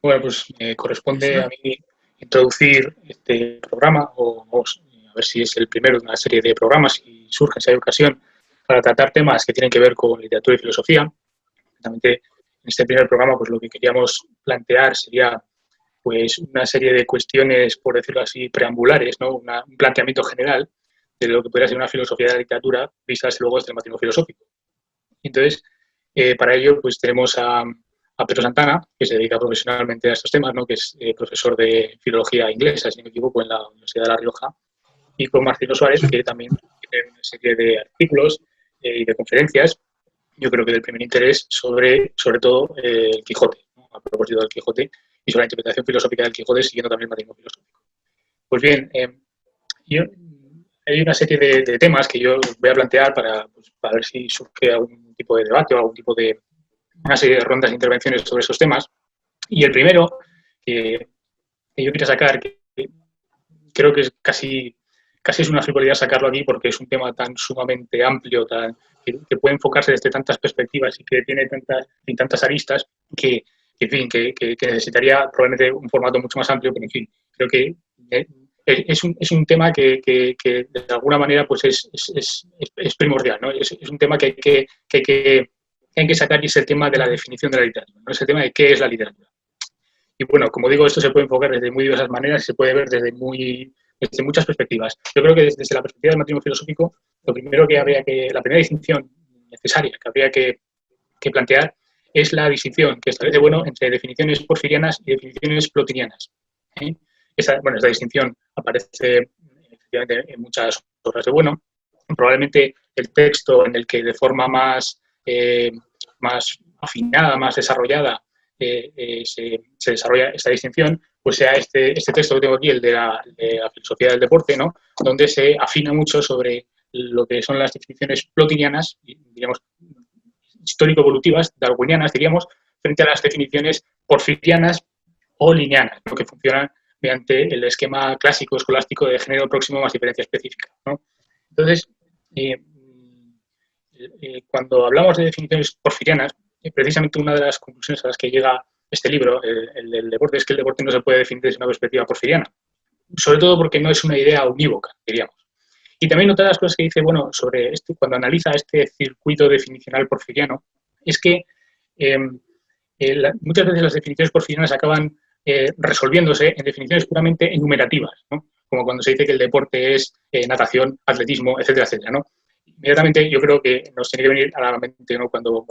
Bueno, pues me corresponde a mí introducir este programa, o vamos, a ver si es el primero de una serie de programas y surge esa ocasión para tratar temas que tienen que ver con literatura y filosofía. Exactamente, en este primer programa, pues lo que queríamos plantear sería pues una serie de cuestiones, por decirlo así, preambulares, ¿no? Un planteamiento general de lo que podría ser una filosofía de la literatura, vistas luego desde el marco filosófico. Entonces, para ello, pues tenemos a Pedro Santana, que se dedica profesionalmente a estos temas, ¿no? Que es profesor de filología inglesa, si no me equivoco, en la Universidad de La Rioja, y con Marcelo Suárez, que también tiene una serie de artículos y de conferencias, yo creo que del primer interés sobre todo el Quijote, ¿no? A propósito del Quijote y sobre la interpretación filosófica del Quijote, siguiendo también el materialismo filosófico. Pues bien, yo, hay una serie de temas que yo voy a plantear para ver si surge algún tipo de debate o algún tipo de una serie de rondas de intervenciones sobre esos temas. Y el primero que yo quería sacar, que creo que es casi es una frivolidad sacarlo aquí porque es un tema tan sumamente amplio, que puede enfocarse desde tantas perspectivas y que tiene tantas aristas que, en fin, que necesitaría probablemente un formato mucho más amplio, pero en fin, creo que es un tema que de alguna manera pues es primordial, ¿no? Es un tema que hay que sacar, y es el tema de la definición de la literatura, ¿no? Es el tema de qué es la literatura. Y bueno, como digo, esto se puede enfocar desde muy diversas maneras y se puede ver desde muchas perspectivas. Yo creo que desde la perspectiva del matrimonio filosófico, la primera distinción necesaria que habría que plantear es la distinción que establece bueno entre definiciones porfirianas y definiciones plotinianas. ¿Eh? Esta distinción aparece efectivamente en muchas obras de Bueno. Probablemente el texto en el que de forma más afinada, más desarrollada, se desarrolla esta distinción, pues sea este texto que tengo aquí, el de la filosofía del deporte, ¿no? Donde se afina mucho sobre lo que son las definiciones plotinianas, diríamos, histórico-evolutivas, darwinianas, diríamos, frente a las definiciones porfirianas o lineanas, ¿no? Que funcionan mediante el esquema clásico escolástico de género próximo más diferencia específica, ¿no? Entonces, cuando hablamos de definiciones porfirianas, precisamente una de las conclusiones a las que llega este libro, el del deporte, es que el deporte no se puede definir desde una perspectiva porfiriana, sobre todo porque no es una idea unívoca, diríamos. Y también otra de las cosas que dice, bueno, sobre esto, cuando analiza este circuito definicional porfiriano, es que muchas veces las definiciones porfirianas acaban resolviéndose en definiciones puramente enumerativas, ¿no? Como cuando se dice que el deporte es natación, atletismo, etcétera, etcétera, ¿no? Inmediatamente yo creo que nos tiene que venir a la mente, ¿no? Cuando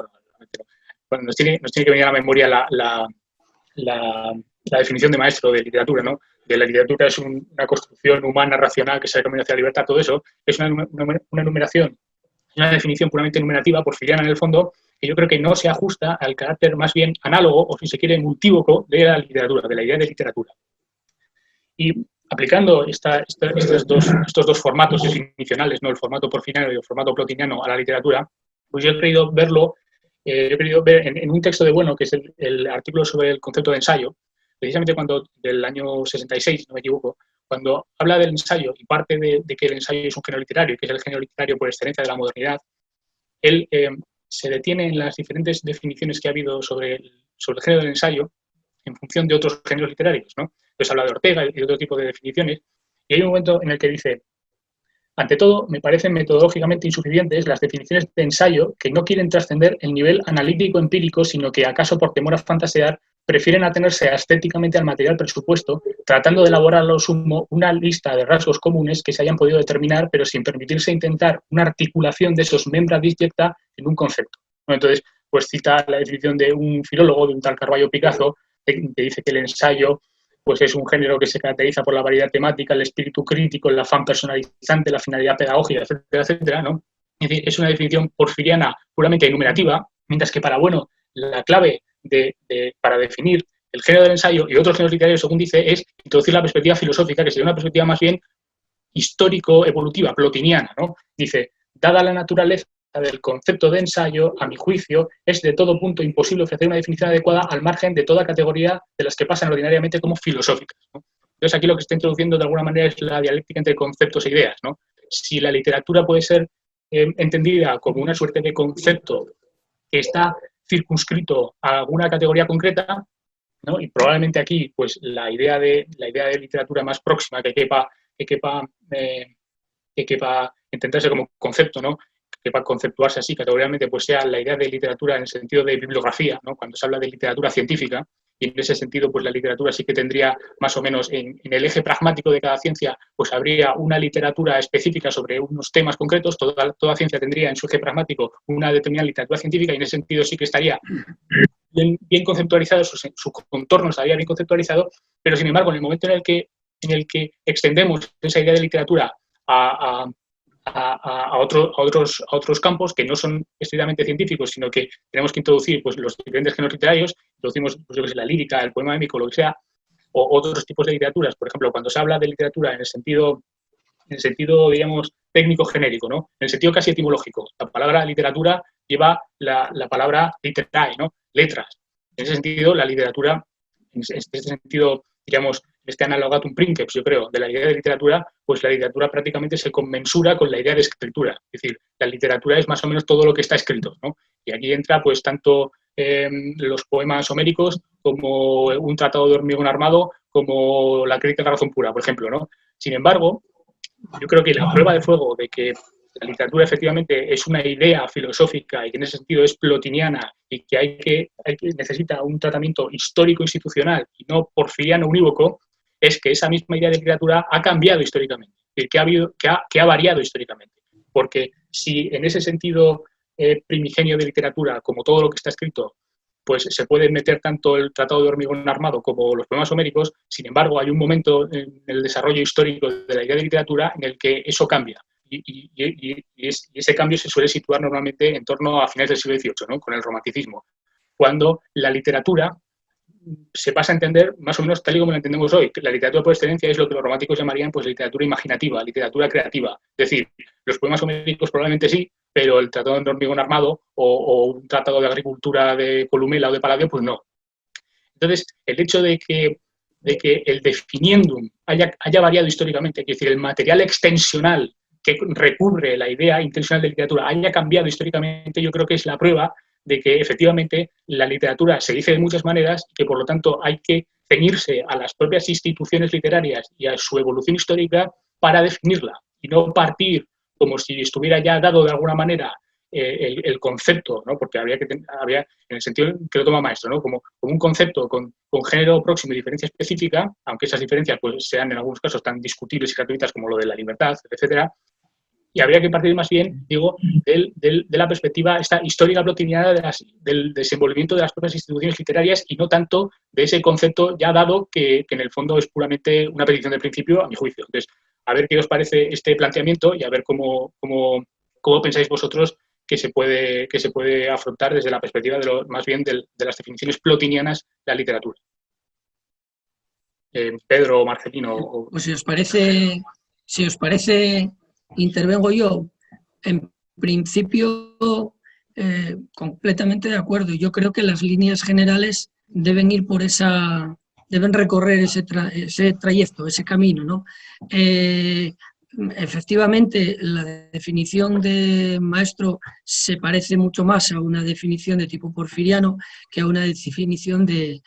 nos tiene que venir a la memoria la definición de maestro de literatura, ¿no? De la literatura es una construcción humana, racional, que se camino hacia la libertad, todo eso es una enumeración, una definición puramente enumerativa, porfiriana en el fondo, que yo creo que no se ajusta al carácter más bien análogo, o si se quiere, multívoco de la literatura, de la idea de literatura. Y aplicando estos dos formatos definicionales, ¿no? El formato porfiriano y el formato plotiniano a la literatura, pues yo he querido ver en un texto de Bueno, que es el artículo sobre el concepto de ensayo, precisamente del año 66, no me equivoco, cuando habla del ensayo y parte de que el ensayo es un género literario, que es el género literario por excelencia de la modernidad, él se detiene en las diferentes definiciones que ha habido sobre el género del ensayo en función de otros géneros literarios, ¿no? Entonces habla de Ortega y de otro tipo de definiciones, y hay un momento en el que dice: ante todo, me parecen metodológicamente insuficientes las definiciones de ensayo que no quieren trascender el nivel analítico empírico, sino que, acaso por temor a fantasear, prefieren atenerse estéticamente al material presupuesto, tratando de elaborar a lo sumo una lista de rasgos comunes que se hayan podido determinar, pero sin permitirse intentar una articulación de esos membra disjecta en un concepto. Bueno, entonces, pues cita la definición de un filólogo, de un tal Carballo Picasso, que dice que el ensayo pues es un género que se caracteriza por la variedad temática, el espíritu crítico, el afán personalizante, la finalidad pedagógica, etcétera, etcétera, ¿no? Es decir, es una definición porfiriana puramente enumerativa, mientras que para Bueno, la clave para definir el género del ensayo y otros géneros literarios, según dice, es introducir la perspectiva filosófica, que sería una perspectiva más bien histórico-evolutiva, plotiniana, ¿no? Dice, dada la naturaleza del concepto de ensayo, a mi juicio, es de todo punto imposible ofrecer una definición adecuada al margen de toda categoría de las que pasan ordinariamente como filosóficas, ¿no? Entonces, aquí lo que está introduciendo de alguna manera es la dialéctica entre conceptos e ideas, ¿no? Si la literatura puede ser entendida como una suerte de concepto que está circunscrito a alguna categoría concreta, ¿no? Y probablemente aquí, pues la idea de literatura más próxima que quepa entenderse como concepto, ¿no? Que va a conceptuarse así categóricamente, pues sea la idea de literatura en el sentido de bibliografía, ¿no? Cuando se habla de literatura científica, y en ese sentido, pues la literatura sí que tendría más o menos en el eje pragmático de cada ciencia, pues habría una literatura específica sobre unos temas concretos, toda ciencia tendría en su eje pragmático una determinada literatura científica, y en ese sentido sí que estaría bien conceptualizado, su contorno estaría bien conceptualizado, pero sin embargo, en el momento en el que extendemos esa idea de literatura a otros campos que no son estrictamente científicos, sino que tenemos que introducir pues, los diferentes géneros literarios, introducimos pues, yo que sé, la lírica, el poema épico, lo que sea, o otros tipos de literaturas. Por ejemplo, cuando se habla de literatura en el sentido digamos, técnico genérico, ¿no? En el sentido casi etimológico. La palabra literatura lleva la palabra literae, ¿no? Letras. En ese sentido, la literatura, en este sentido, digamos, este analogatum princeps, yo creo, de la idea de literatura, pues la literatura prácticamente se conmensura con la idea de escritura. Es decir, la literatura es más o menos todo lo que está escrito, ¿no? Y aquí entra, pues, tanto los poemas homéricos como un tratado de hormigón armado, como la crítica de la razón pura, por ejemplo, ¿no? Sin embargo, yo creo que la prueba de fuego de que la literatura efectivamente es una idea filosófica y que en ese sentido es plotiniana y que necesita un tratamiento histórico institucional y no porfiriano unívoco, es que esa misma idea de literatura ha cambiado históricamente, es decir, que ha variado históricamente. Porque si en ese sentido primigenio de literatura, como todo lo que está escrito, pues se puede meter tanto el Tratado de Hormigón Armado como los poemas homéricos, sin embargo, hay un momento en el desarrollo histórico de la idea de literatura en el que eso cambia. Y ese cambio se suele situar normalmente en torno a finales del siglo XVIII, ¿no? Con el romanticismo, cuando la literatura se pasa a entender más o menos tal y como la entendemos hoy. La literatura por excelencia es lo que los románticos llamarían pues literatura imaginativa, literatura creativa. Es decir, los poemas homéricos probablemente sí, pero el tratado de hormigón armado o un tratado de agricultura de Columela o de Palladio, pues no. Entonces, el hecho de que el definiendum haya variado históricamente, es decir, el material extensional que recubre la idea intencional de literatura haya cambiado históricamente, yo creo que es la prueba de que efectivamente la literatura se dice de muchas maneras y que por lo tanto hay que ceñirse a las propias instituciones literarias y a su evolución histórica para definirla y no partir como si estuviera ya dado de alguna manera el concepto, ¿no? Porque habría, en el sentido que lo toma Maestro, ¿no? Como un concepto con género próximo y diferencia específica, aunque esas diferencias pues, sean en algunos casos tan discutibles y gratuitas como lo de la libertad, etcétera. Y habría que partir más bien, digo, de la perspectiva esta histórica plotiniana del desenvolvimiento de las propias instituciones literarias y no tanto de ese concepto ya dado que en el fondo es puramente una petición de principio, a mi juicio. Entonces, a ver qué os parece este planteamiento y a ver cómo pensáis vosotros que se puede afrontar desde la perspectiva más bien de las definiciones plotinianas de la literatura. Pedro, Marcelino. Pues si os parece, intervengo yo. En principio, completamente de acuerdo. Yo creo que las líneas generales deben ir por deben recorrer ese trayecto, ese camino, ¿no? Efectivamente, la definición de Maestro se parece mucho más a una definición de tipo porfiriano que a una definición de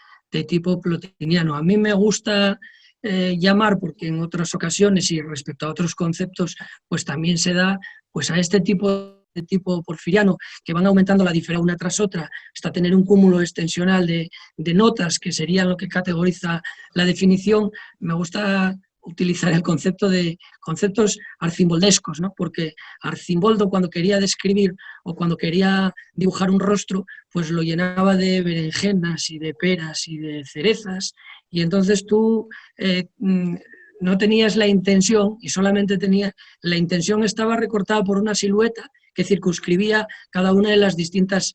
tipo plotiniano. A mí me gusta llamar, porque en otras ocasiones y respecto a otros conceptos, pues también se da pues a este tipo de tipo porfiriano, que van aumentando la diferencia una tras otra hasta tener un cúmulo extensional de notas, que sería lo que categoriza la definición. Me gusta utilizar el concepto de conceptos arcimboldescos, ¿no? Porque Arcimboldo, cuando quería describir o cuando quería dibujar un rostro, pues lo llenaba de berenjenas y de peras y de cerezas, y entonces tú no tenías la intención, y solamente la intención estaba recortada por una silueta que circunscribía cada una de las distintas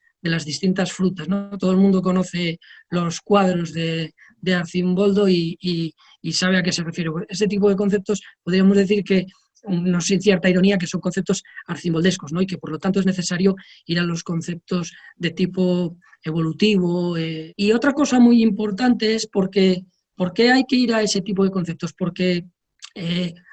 frutas, ¿no? Todo el mundo conoce los cuadros de Arcimboldo y sabe a qué se refiere. Ese tipo de conceptos podríamos decir que, no sin cierta ironía, que son conceptos arcimboldescos, ¿no? Y que por lo tanto es necesario ir a los conceptos de tipo evolutivo. Y otra cosa muy importante es ¿por qué hay que ir a ese tipo de conceptos? Porque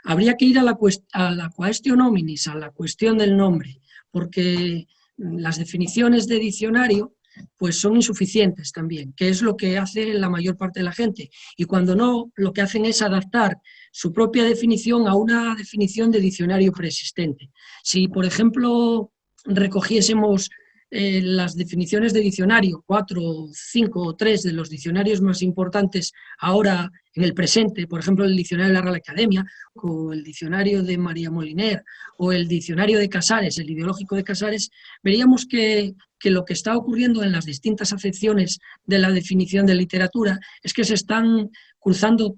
habría que ir a la quaestio nominis, a la cuestión del nombre, porque las definiciones de diccionario pues son insuficientes también, que es lo que hace la mayor parte de la gente. Y cuando no, lo que hacen es adaptar su propia definición a una definición de diccionario preexistente. Si, por ejemplo, recogiésemos las definiciones de diccionario, 4, 5 o 3 de los diccionarios más importantes ahora en el presente, por ejemplo, el diccionario de la Real Academia, o el diccionario de María Moliner, o el diccionario de Casares, el ideológico de Casares, veríamos que lo que está ocurriendo en las distintas acepciones de la definición de literatura es que se están cruzando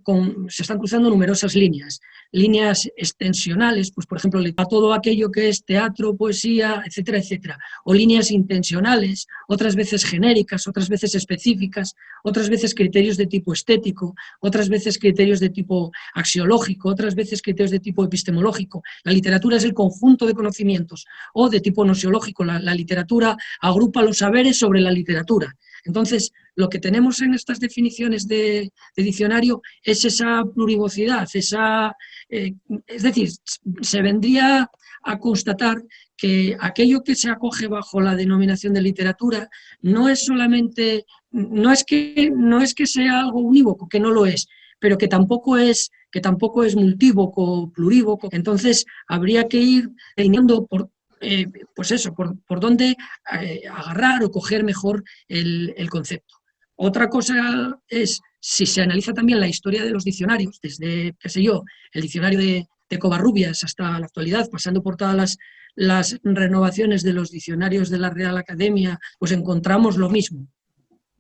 numerosas líneas extensionales, pues por ejemplo, a todo aquello que es teatro, poesía, etcétera, etcétera, o líneas intencionales, otras veces genéricas, otras veces específicas, otras veces criterios de tipo estético, otras veces criterios de tipo axiológico, otras veces criterios de tipo epistemológico. La literatura es el conjunto de conocimientos, o de tipo nosiológico. La literatura agrupa los saberes sobre la literatura. Entonces, lo que tenemos en estas definiciones de diccionario es esa plurivocidad, es decir, se vendría a constatar que aquello que se acoge bajo la denominación de literatura no es solamente, no es que sea algo unívoco, que no lo es, pero que tampoco es multívoco, plurívoco. Entonces, habría que ir delineando pues eso, por dónde agarrar o coger mejor el concepto. Otra cosa es, si se analiza también la historia de los diccionarios, desde, qué sé yo, el diccionario de Covarrubias hasta la actualidad, pasando por todas las renovaciones de los diccionarios de la Real Academia, pues encontramos lo mismo.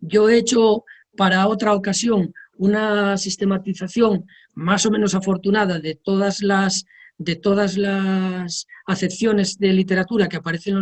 Yo he hecho para otra ocasión una sistematización más o menos afortunada de todas las acepciones de literatura que aparecen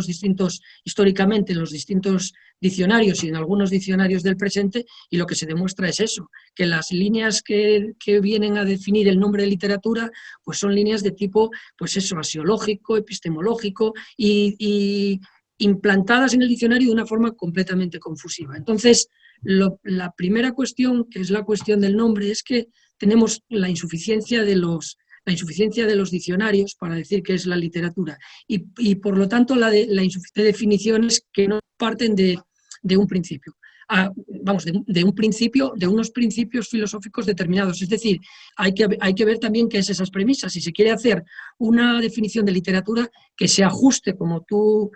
históricamente en los distintos diccionarios y en algunos diccionarios del presente, y lo que se demuestra es eso, que las líneas que vienen a definir el nombre de literatura pues son líneas de tipo, pues eso, axiológico, epistemológico y implantadas en el diccionario de una forma completamente confusiva. Entonces, la primera cuestión, que es la cuestión del nombre, es que tenemos la insuficiencia de los diccionarios para decir qué es la literatura y por lo tanto la insuficiencia de definiciones que no parten de un principio. De unos principios filosóficos determinados. Es decir, hay que ver también qué es esas premisas. Si se quiere hacer una definición de literatura que se ajuste, como tú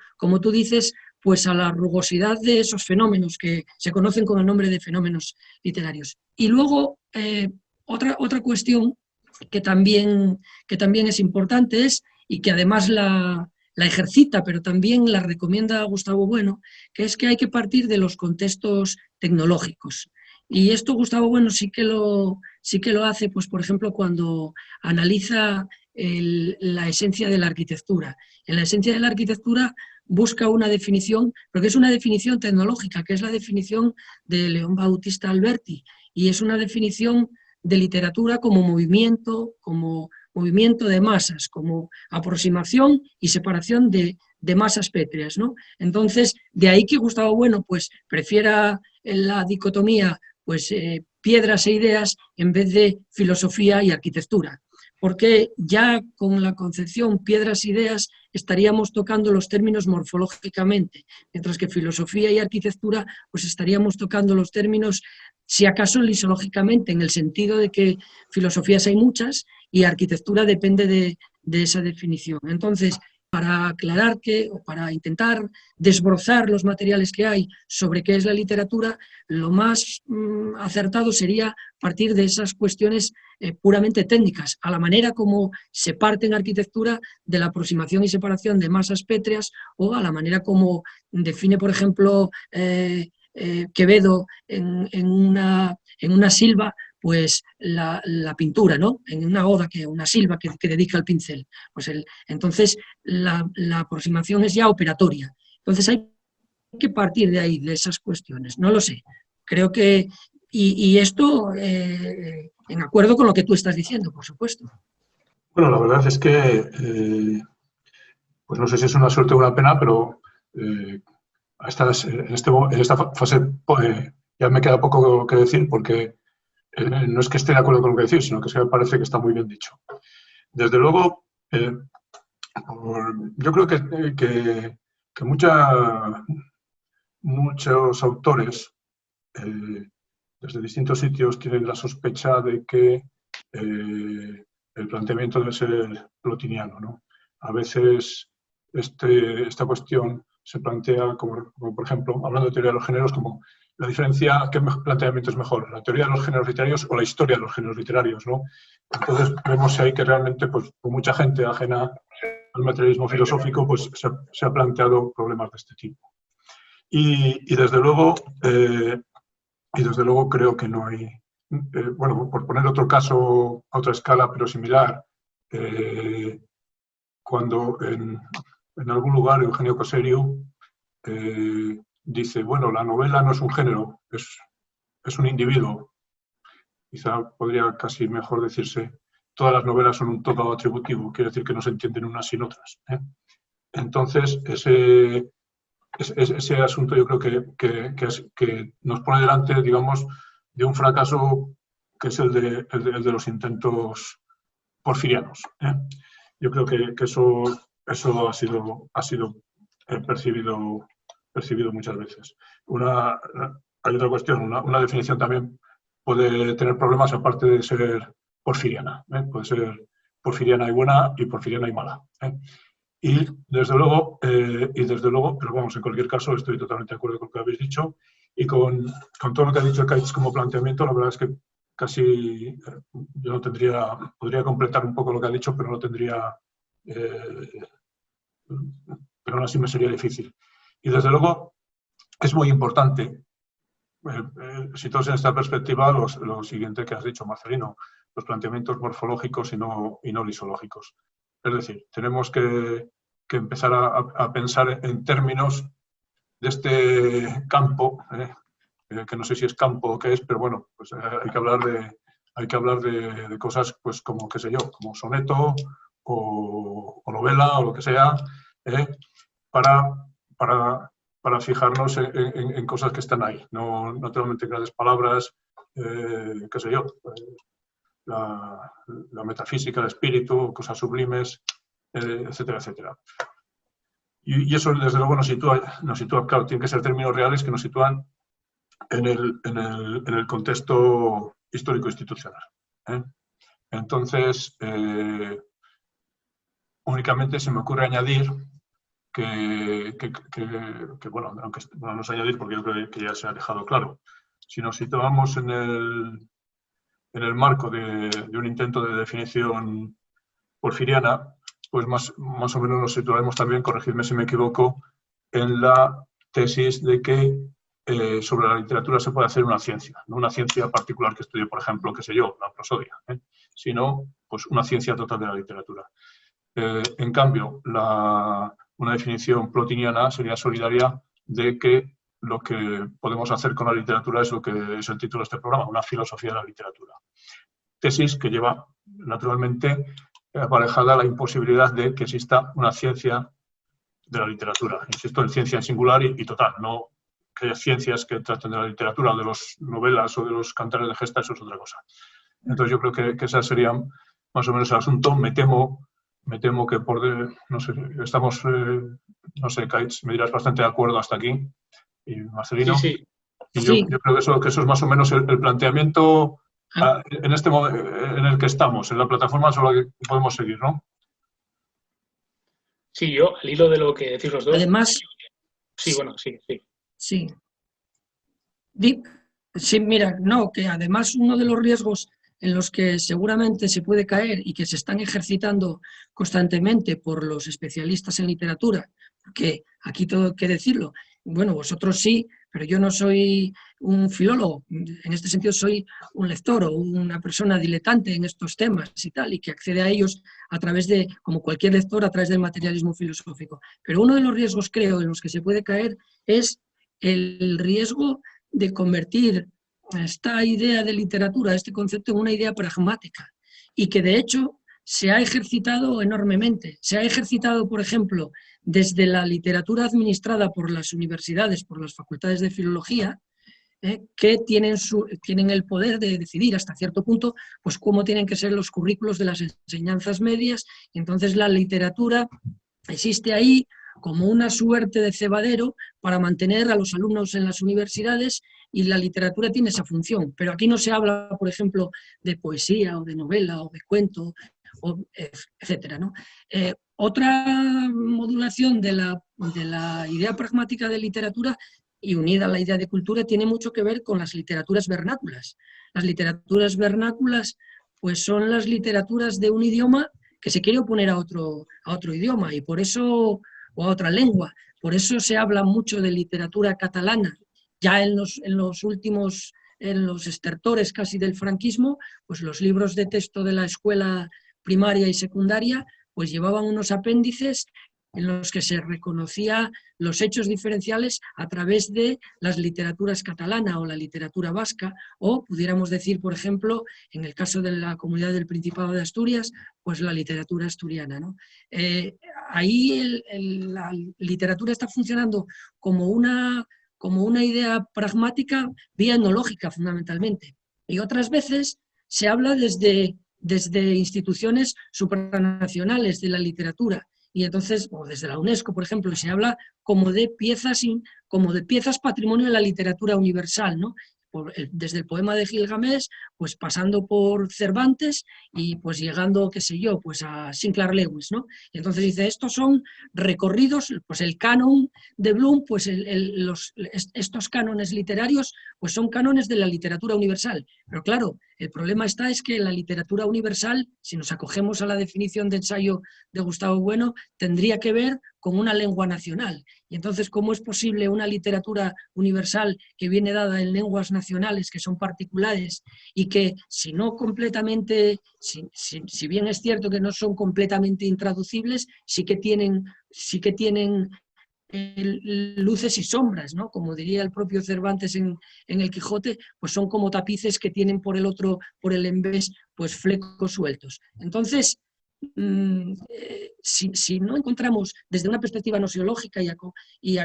dices, pues a la rugosidad de esos fenómenos que se conocen con el nombre de fenómenos literarios. Y luego, otra cuestión que también es importante es, y que además la ejercita, pero también la recomienda Gustavo Bueno, que es que hay que partir de los contextos tecnológicos. Y esto Gustavo Bueno sí que lo hace, pues por ejemplo, cuando analiza la esencia de la arquitectura. En la esencia de la arquitectura busca una definición, pero que es una definición tecnológica, que es la definición de León Bautista Alberti, y es una definición de literatura como movimiento de masas, como aproximación y separación de masas pétreas, ¿no? Entonces, de ahí que Gustavo Bueno pues prefiera la dicotomía pues piedras e ideas en vez de filosofía y arquitectura, porque ya con la concepción piedras e ideas estaríamos tocando los términos morfológicamente, mientras que filosofía y arquitectura pues estaríamos tocando los términos, si acaso lisológicamente, en el sentido de que filosofías hay muchas y arquitectura depende de esa definición. Entonces, para aclarar o para intentar desbrozar los materiales que hay sobre qué es la literatura, lo más acertado sería partir de esas cuestiones puramente técnicas, a la manera como se parte en arquitectura de la aproximación y separación de masas pétreas, o a la manera como define, por ejemplo, Quevedo en una silva, pues la pintura, ¿no? En una oda, una silva que dedica al pincel. Pues entonces la aproximación es ya operatoria. Entonces hay que partir de ahí, de esas cuestiones. No lo sé. Creo que... Y esto en acuerdo con lo que tú estás diciendo, por supuesto. Bueno, la verdad es que, pues no sé si es una suerte o una pena, pero en esta fase ya me queda poco que decir, porque no es que esté de acuerdo con lo que decís, sino que me parece que está muy bien dicho. Desde luego, yo creo que muchos autores desde distintos sitios tienen la sospecha de que el planteamiento debe ser plotiniano, ¿no? A veces esta cuestión se plantea como, por ejemplo, hablando de teoría de los géneros, como la diferencia, ¿qué planteamiento es mejor? ¿La teoría de los géneros literarios o la historia de los géneros literarios, ¿no? Entonces vemos ahí que realmente, pues, mucha gente ajena al materialismo filosófico, pues se ha planteado problemas de este tipo. Y desde luego creo que no hay... bueno, por poner otro caso a otra escala, pero similar, cuando en algún lugar Eugenio Coseriu dice, bueno, la novela no es un género, es un individuo. Quizá podría casi mejor decirse, todas las novelas son un todo atributivo, quiere decir que no se entienden unas sin otras. Entonces, ese asunto yo creo que nos pone delante, digamos, de un fracaso que es el de los intentos porfirianos. Yo creo que eso ha sido percibido muchas veces. Hay otra cuestión, una definición también puede tener problemas aparte de ser porfiriana. Puede ser porfiriana y buena y porfiriana y mala. Y desde luego, pero vamos, en cualquier caso estoy totalmente de acuerdo con lo que habéis dicho y con todo lo que ha dicho Kaitz como planteamiento. La verdad es que casi yo no tendría, podría completar un poco lo que ha dicho, pero no tendría, pero aún así me sería difícil. Y desde luego es muy importante, situados en esta perspectiva, lo siguiente que has dicho, Marcelino, los planteamientos morfológicos y no lisológicos. Es decir, tenemos que empezar a pensar en términos de este campo, que no sé si es campo o qué es, pero bueno, pues hay que hablar de cosas, pues como, qué sé yo, como soneto o novela o lo que sea, para fijarnos en cosas que están ahí, no naturalmente grandes palabras, qué sé yo, la metafísica, el espíritu, cosas sublimes, etcétera, etcétera. Y eso, desde luego, nos sitúa, claro, tienen que ser términos reales que nos sitúan en el contexto histórico-institucional. Entonces, únicamente se me ocurre añadir que bueno, aunque no es añadir porque yo creo que ya se ha dejado claro, si nos situamos en el marco de un intento de definición porfiriana, pues más o menos nos situaremos también, corregidme si me equivoco, en la tesis de que sobre la literatura se puede hacer una ciencia, no una ciencia particular que estudie, por ejemplo, qué sé yo, la prosodia, sino pues una ciencia total de la literatura. En cambio, una definición plotiniana sería solidaria de que lo que podemos hacer con la literatura es lo que es el título de este programa, una filosofía de la literatura. Tesis que lleva, naturalmente, aparejada la imposibilidad de que exista una ciencia de la literatura. Insisto en ciencia en singular y total, no que haya ciencias que traten de la literatura, o de las novelas o de los cantares de gesta, eso es otra cosa. Entonces yo creo que ese sería más o menos el asunto. Me temo que no sé, estamos, no sé, Kaitz, me dirás bastante de acuerdo hasta aquí, y Marcelino. Sí. Y yo creo que eso es más o menos el planteamiento en el que estamos, en la plataforma sobre la que podemos seguir, ¿no? Sí, yo, al hilo de lo que decís los dos... Además... Sí, bueno, sí. Sí. Sí, mira, no, que además uno de los riesgos en los que seguramente se puede caer y que se están ejercitando constantemente por los especialistas en literatura, porque aquí todo hay que decirlo, bueno, vosotros sí, pero yo no soy un filólogo, en este sentido soy un lector o una persona diletante en estos temas y tal, y que accede a ellos a través de, como cualquier lector, a través del materialismo filosófico. Pero uno de los riesgos, creo, en los que se puede caer es el riesgo de convertir esta idea de literatura, este concepto, en una idea pragmática, y que de hecho se ha ejercitado enormemente. Se ha ejercitado, por ejemplo, desde la literatura administrada por las universidades, por las facultades de filología, que tienen el poder de decidir hasta cierto punto pues cómo tienen que ser los currículos de las enseñanzas medias, y entonces la literatura existe ahí como una suerte de cebadero para mantener a los alumnos en las universidades, y la literatura tiene esa función. Pero aquí no se habla, por ejemplo, de poesía o de novela o de cuento, etcétera, ¿no? Otra modulación de la idea pragmática de literatura y unida a la idea de cultura tiene mucho que ver con las literaturas vernáculas. Las literaturas vernáculas pues son las literaturas de un idioma que se quiere oponer a otro idioma, y por eso, o a otra lengua. Por eso se habla mucho de literatura catalana. Ya en los últimos, en los estertores casi del franquismo, pues los libros de texto de la escuela primaria y secundaria pues llevaban unos apéndices en los que se reconocía los hechos diferenciales a través de las literaturas catalana o la literatura vasca, o pudiéramos decir, por ejemplo, en el caso de la Comunidad del Principado de Asturias, pues la literatura asturiana, ¿no? Ahí la literatura está funcionando como una idea pragmática, vía etnológica fundamentalmente, y otras veces se habla desde instituciones supranacionales de la literatura, y entonces, o desde la UNESCO, por ejemplo, se habla como de piezas patrimonio de la literatura universal, ¿no? Desde el poema de Gilgamesh, pues pasando por Cervantes y pues llegando, qué sé yo, pues a Sinclair Lewis, ¿no? Y entonces dice, estos son recorridos, pues el canon de Bloom, pues estos cánones literarios, pues son cánones de la literatura universal. Pero claro, el problema es que la literatura universal, si nos acogemos a la definición de ensayo de Gustavo Bueno, tendría que ver con una lengua nacional. Y entonces, ¿cómo es posible una literatura universal que viene dada en lenguas nacionales que son particulares y que, si no completamente, si bien es cierto que no son completamente intraducibles, sí que tienen luces y sombras, ¿no? Como diría el propio Cervantes en el Quijote, pues son como tapices que tienen por el envés, pues flecos sueltos. Entonces, si no encontramos desde una perspectiva nosiológica y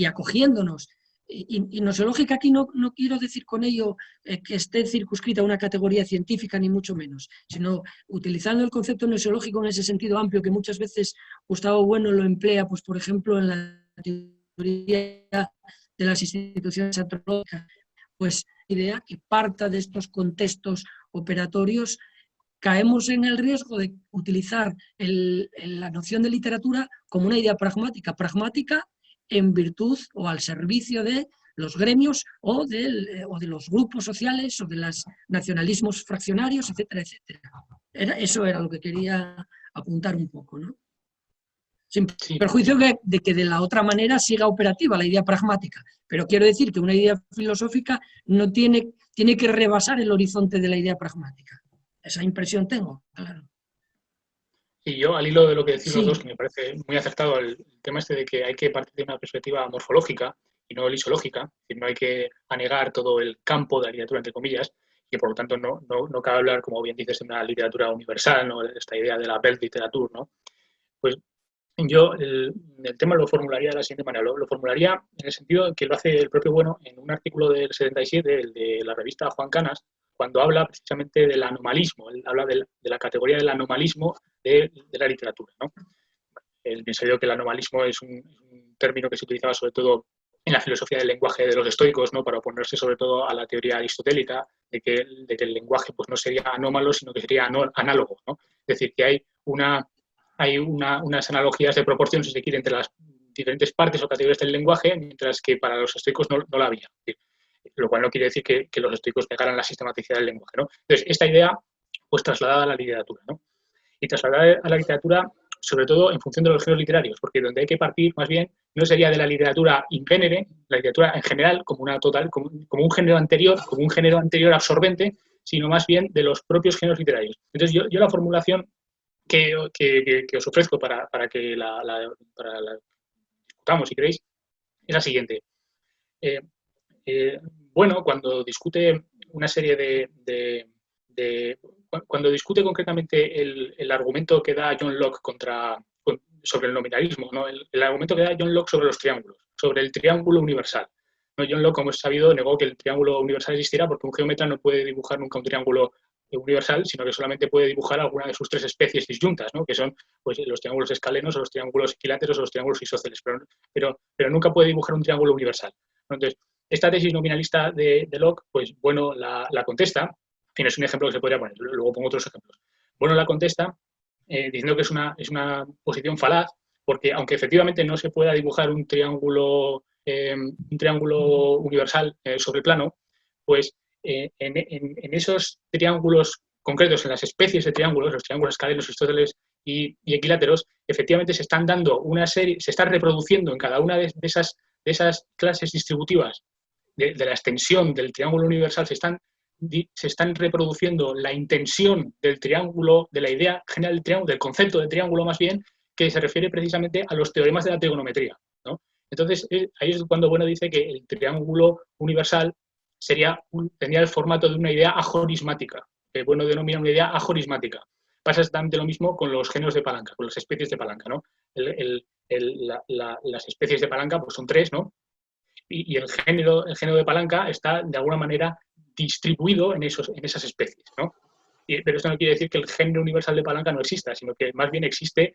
acogiéndonos, y nosiológica aquí no quiero decir con ello que esté circunscrita a una categoría científica, ni mucho menos, sino utilizando el concepto nosiológico en ese sentido amplio que muchas veces Gustavo Bueno lo emplea, pues por ejemplo en la teoría de las instituciones antropológicas, pues idea que parta de estos contextos operatorios, caemos en el riesgo de utilizar la noción de literatura como una idea pragmática en virtud o al servicio de los gremios o de los grupos sociales o de los nacionalismos fraccionarios, etcétera, etcétera. Eso era lo que quería apuntar un poco, ¿no? Sin perjuicio de que de la otra manera siga operativa la idea pragmática, pero quiero decir que una idea filosófica no tiene que rebasar el horizonte de la idea pragmática. Esa impresión tengo, claro. Y yo, al hilo de lo que decís los dos, que me parece muy acertado el tema este de que hay que partir de una perspectiva morfológica y no lisológica, es decir, no hay que anegar todo el campo de la literatura, entre comillas, y por lo tanto no cabe hablar, como bien dices, de una literatura universal, ¿no? Esta idea de la Weltliteratur, ¿no? Pues yo el tema lo formularía de la siguiente manera, lo formularía en el sentido que lo hace el propio Bueno en un artículo del 77, el de la revista Juan Canas, cuando habla precisamente del anomalismo, él habla de la categoría del anomalismo de la literatura, ¿no? Él piensa yo que el anomalismo es un término que se utilizaba sobre todo en la filosofía del lenguaje de los estoicos, ¿no? Para oponerse sobre todo a la teoría aristotélica de que el lenguaje pues, no sería anómalo, sino que sería análogo, ¿no? Es decir, que hay unas analogías de proporción, si se quiere, entre las diferentes partes o categorías del lenguaje, mientras que para los estoicos no la había. Es decir, lo cual no quiere decir que los estoicos negaran la sistematicidad del lenguaje, ¿no? Entonces, esta idea, pues trasladada a la literatura, ¿no? Y trasladada a la literatura, sobre todo en función de los géneros literarios, porque donde hay que partir, más bien, no sería de la literatura in genere, la literatura en general, como un género anterior absorbente, sino más bien de los propios géneros literarios. Entonces, yo la formulación que os ofrezco para que la discutamos, si queréis, es la siguiente. Bueno, cuando discute una serie cuando discute concretamente el argumento que da John Locke sobre el nominalismo, ¿no? El argumento que da John Locke sobre los triángulos, sobre el triángulo universal. ¿No? John Locke, como es sabido, negó que el triángulo universal existiera porque un geómetra no puede dibujar nunca un triángulo universal, sino que solamente puede dibujar alguna de sus 3 especies disyuntas, ¿no? Que son pues, los triángulos escalenos, o los triángulos equiláteros o los triángulos isósceles, pero nunca puede dibujar un triángulo universal, ¿no? Entonces, esta tesis nominalista de Locke, pues bueno, la contesta, tienes un ejemplo que se podría poner, luego pongo otros ejemplos. Bueno, la contesta diciendo que es una posición falaz, porque aunque efectivamente no se pueda dibujar un triángulo universal sobre el plano, pues en esos triángulos concretos, en las especies de triángulos, los triángulos escalenos, isósceles y equiláteros, efectivamente se están dando una serie, se está reproduciendo en cada una de esas clases distributivas de la extensión del triángulo universal, se están reproduciendo la intención del triángulo, de la idea general del triángulo, del concepto de triángulo más bien, que se refiere precisamente a los teoremas de la trigonometría, ¿no? Entonces, ahí es cuando Bueno dice que el triángulo universal tendría el formato de una idea ajorismática, que Bueno denomina una idea ajorismática. Pasa exactamente lo mismo con los géneros de palanca, con las especies de palanca, ¿no? Las especies de palanca pues son 3, ¿no? Y el género de palanca está de alguna manera distribuido en esas especies, ¿no? Pero esto no quiere decir que el género universal de palanca no exista, sino que más bien existe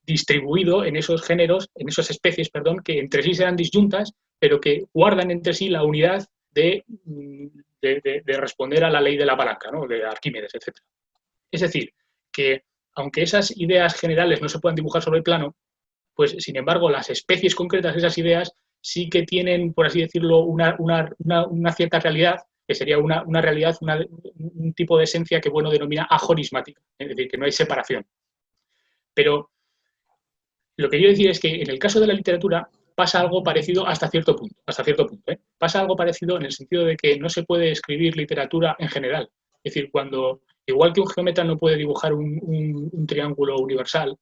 distribuido en esos géneros, en esas especies, perdón, que entre sí serán disyuntas, pero que guardan entre sí la unidad de responder a la ley de la palanca, ¿no? De Arquímedes, etc. Es decir, que aunque esas ideas generales no se puedan dibujar sobre el plano, pues sin embargo las especies concretas de esas ideas sí que tienen, por así decirlo, una cierta realidad, que sería una realidad, un tipo de esencia que Bueno denomina ajorismática, es decir, que no hay separación. Pero lo que quiero decir es que en el caso de la literatura pasa algo parecido hasta cierto punto, ¿eh? Pasa algo parecido en el sentido de que no se puede escribir literatura en general. Es decir, igual que un geómetra no puede dibujar un triángulo universal,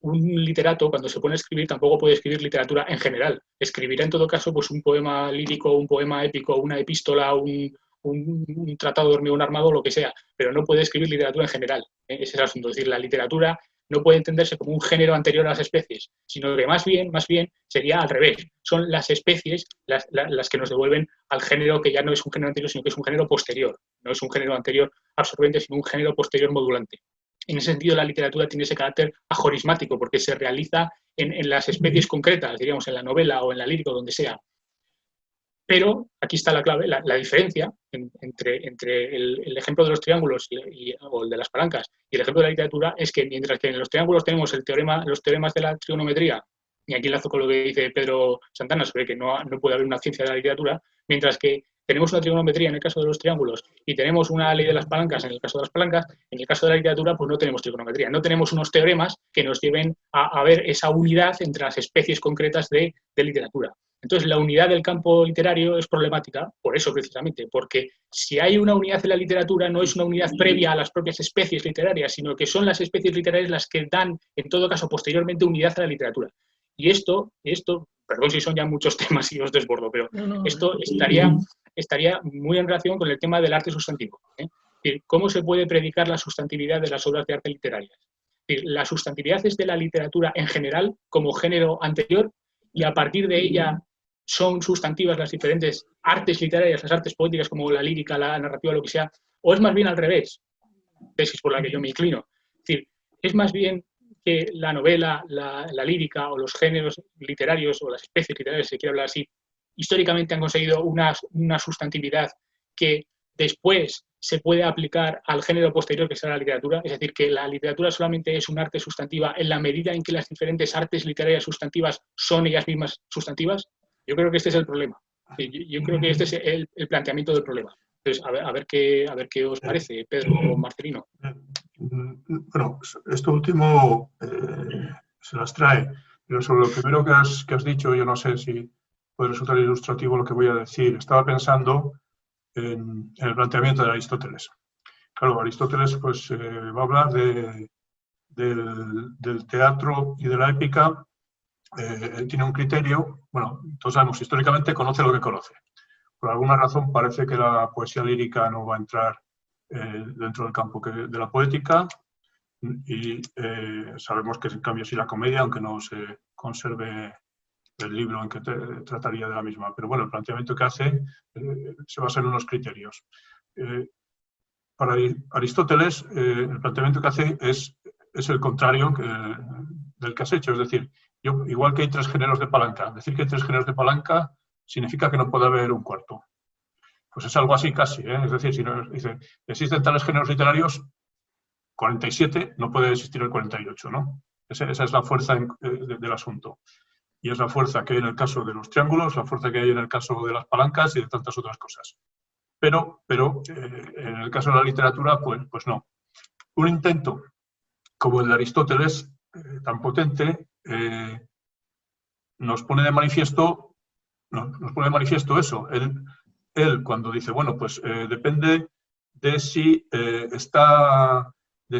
un literato, cuando se pone a escribir, tampoco puede escribir literatura en general. Escribirá en todo caso pues, un poema lírico, un poema épico, una epístola, un tratado de hormigón armado, lo que sea, pero no puede escribir literatura en general. Ese es el asunto. Es decir, la literatura no puede entenderse como un género anterior a las especies, sino que más bien sería al revés. Son las especies las que nos devuelven al género que ya no es un género anterior, sino que es un género posterior. No es un género anterior absorbente, sino un género posterior modulante. En ese sentido, la literatura tiene ese carácter ajorismático, porque se realiza en las especies concretas, diríamos, en la novela o en la lírica o donde sea. Pero aquí está la clave, la diferencia entre el ejemplo de los triángulos o el de las palancas y el ejemplo de la literatura es que mientras que en los triángulos tenemos los teoremas de la trigonometría, y aquí enlazo con lo que dice Pedro Santana sobre que no puede haber una ciencia de la literatura, mientras que tenemos una trigonometría en el caso de los triángulos y tenemos una ley de las palancas en el caso de las palancas, en el caso de la literatura pues no tenemos trigonometría, no tenemos unos teoremas que nos lleven a ver esa unidad entre las especies concretas de literatura. Entonces, la unidad del campo literario es problemática, por eso precisamente, porque si hay una unidad en la literatura, no es una unidad previa a las propias especies literarias, sino que son las especies literarias las que dan, en todo caso, posteriormente, unidad a la literatura. Y esto, perdón si son ya muchos temas y os desbordo, pero esto estaría muy en relación con el tema del arte sustantivo, ¿eh? Es decir, ¿cómo se puede predicar la sustantividad de las obras de arte literarias? Es decir, la sustantividad es de la literatura en general como género anterior y a partir de ella son sustantivas las diferentes artes literarias, las artes poéticas como la lírica, la narrativa, lo que sea, o es más bien al revés, tesis por la que yo me inclino. Es decir, es más bien que la novela, la lírica o los géneros literarios o las especies literarias, si se quiere hablar así, históricamente han conseguido una sustantividad que después se puede aplicar al género posterior que será la literatura, es decir, que la literatura solamente es un arte sustantiva en la medida en que las diferentes artes literarias sustantivas son ellas mismas sustantivas. Yo creo que este es el problema. Yo creo que este es el planteamiento del problema. Entonces, a ver qué os parece, Pedro o Marcelino. Bueno, esto último se las trae, pero sobre lo primero que has dicho, yo no sé si puede resultar ilustrativo lo que voy a decir. Estaba pensando en el planteamiento de Aristóteles. Claro, Aristóteles pues, va a hablar del teatro y de la épica. Él tiene un criterio, bueno, todos sabemos, históricamente conoce lo que conoce. Por alguna razón parece que la poesía lírica no va a entrar dentro del campo de la poética y sabemos que en cambio sí la comedia, aunque no se conserve el libro en que trataría de la misma. Pero bueno, el planteamiento que hace se basa en unos criterios. para Aristóteles, el planteamiento que hace es el contrario del que has hecho. Es decir, igual que hay 3 géneros de palanca, decir que hay 3 géneros de palanca significa que no puede haber un cuarto. Pues es algo así casi, ¿eh? Es decir, si no, dice, existen tales géneros literarios, 47, no puede existir el 48, ¿no? Esa es la fuerza del asunto. Y es la fuerza que hay en el caso de los triángulos, la fuerza que hay en el caso de las palancas y de tantas otras cosas. Pero en el caso de la literatura, pues no. Un intento como el de Aristóteles, tan potente, nos pone de manifiesto eso. Él cuando dice, bueno, pues depende de si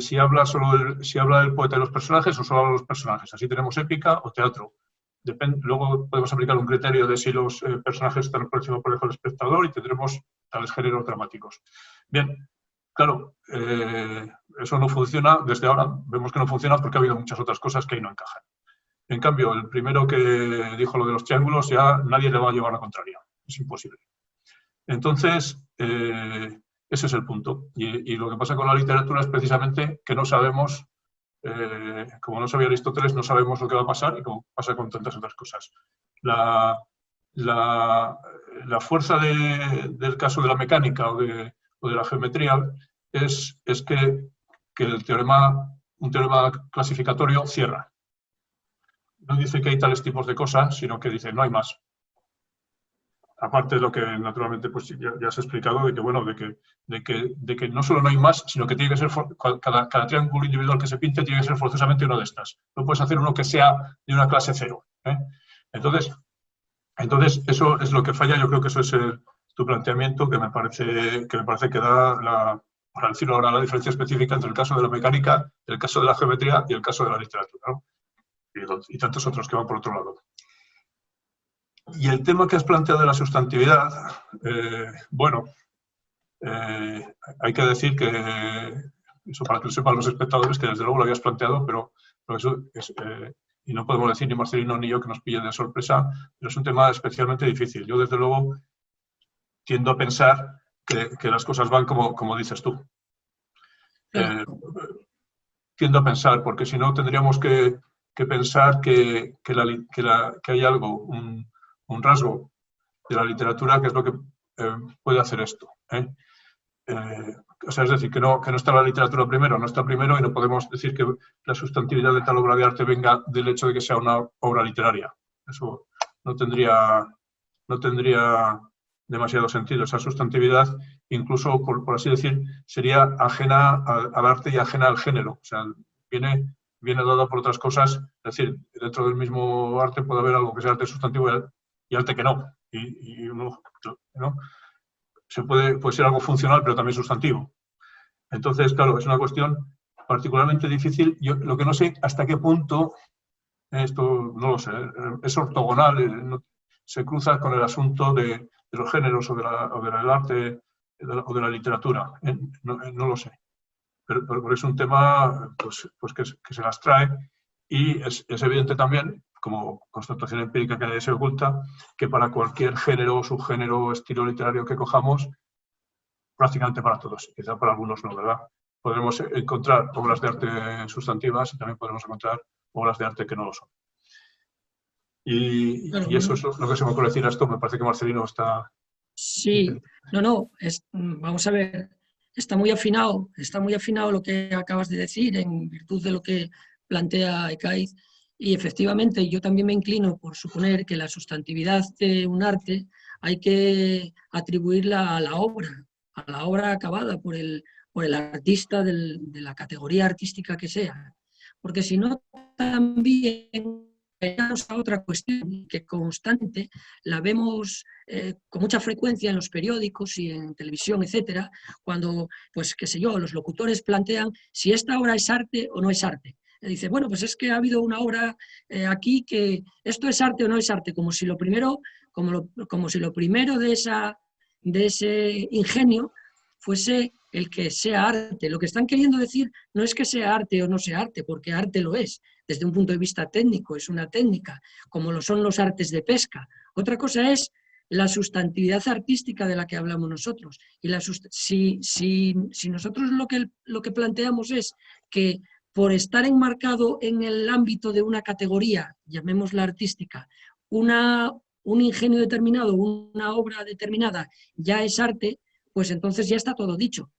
si habla del poeta y los personajes o solo habla de los personajes. Así tenemos épica o teatro. Luego podemos aplicar un criterio de si los personajes están por encima o por debajo del espectador y tendremos tales géneros dramáticos. Bien, claro, eso no funciona. Desde ahora vemos que no funciona porque ha habido muchas otras cosas que ahí no encajan. En cambio, el primero que dijo lo de los triángulos ya nadie le va a llevar la contraria. Es imposible. Entonces, ese es el punto. Y lo que pasa con la literatura es precisamente que no sabemos, como no sabía Aristóteles, no sabemos lo que va a pasar y como pasa con tantas otras cosas. La fuerza del caso de la mecánica o de la geometría es que un teorema clasificatorio cierra. No dice que hay tales tipos de cosas, sino que dice no hay más. Aparte de lo que naturalmente pues, ya has explicado, de que, bueno, de que no solo no hay más, sino que tiene que ser cada triángulo individual que se pinte tiene que ser forzosamente uno de estas. No puedes hacer uno que sea de una clase 0. Entonces, eso es lo que falla. Yo creo que eso es tu planteamiento, que me parece que da, para decirlo ahora, la diferencia específica entre el caso de la mecánica, el caso de la geometría y el caso de la literatura, ¿no? Y tantos otros que van por otro lado. Y el tema que has planteado de la sustantividad, hay que decir que, eso para que lo sepan los espectadores, que desde luego lo habías planteado, pero eso es, y no podemos decir ni Marcelino ni yo que nos pille de sorpresa, pero es un tema especialmente difícil. Yo desde luego tiendo a pensar que las cosas van como dices tú. Tiendo a pensar, porque si no tendríamos que pensar que hay algo, un rasgo de la literatura que es lo que puede hacer esto. O sea, es decir, que no está la literatura primero, no está primero y no podemos decir que la sustantividad de tal obra de arte venga del hecho de que sea una obra literaria. Eso no tendría demasiado sentido. Esa sustantividad, incluso, por así decir, sería ajena al arte y ajena al género. O sea, viene dada por otras cosas. Es decir, dentro del mismo arte puede haber algo que sea arte sustantivo y arte que no. Y uno, ¿no? Puede ser algo funcional, pero también sustantivo. Entonces, claro, es una cuestión particularmente difícil. Yo lo que no sé hasta qué punto, esto no lo sé, es ortogonal, se cruza con el asunto de los géneros o del arte o de la literatura. No lo sé. Pero es un tema pues que se las trae y es evidente también, como constatación empírica que nadie se oculta, que para cualquier género, subgénero, estilo literario que cojamos, prácticamente para todos, quizá para algunos no, ¿verdad? Podremos encontrar obras de arte sustantivas y también podremos encontrar obras de arte que no lo son. Y eso es lo que se me ocurre decir a esto. Me parece que Marcelino está... Sí, vamos a ver, está muy afinado lo que acabas de decir en virtud de lo que plantea Ekaiz. Y efectivamente yo también me inclino por suponer que la sustantividad de un arte hay que atribuirla a la obra acabada por el artista de la categoría artística que sea. Porque si no, también llegamos a otra cuestión que constante la vemos con mucha frecuencia en los periódicos y en televisión, etcétera, cuando, pues qué sé yo, los locutores plantean si esta obra es arte o no es arte. Dice, bueno, pues es que ha habido una obra aquí que esto es arte o no es arte, como si lo primero de ese ingenio fuese el que sea arte. Lo que están queriendo decir no es que sea arte o no sea arte, porque arte lo es, desde un punto de vista técnico, es una técnica, como lo son los artes de pesca. Otra cosa es la sustantividad artística de la que hablamos nosotros. Y si nosotros lo que planteamos es que por estar enmarcado en el ámbito de una categoría, llamémosla artística, un ingenio determinado, una obra determinada ya es arte, pues entonces ya está todo dicho.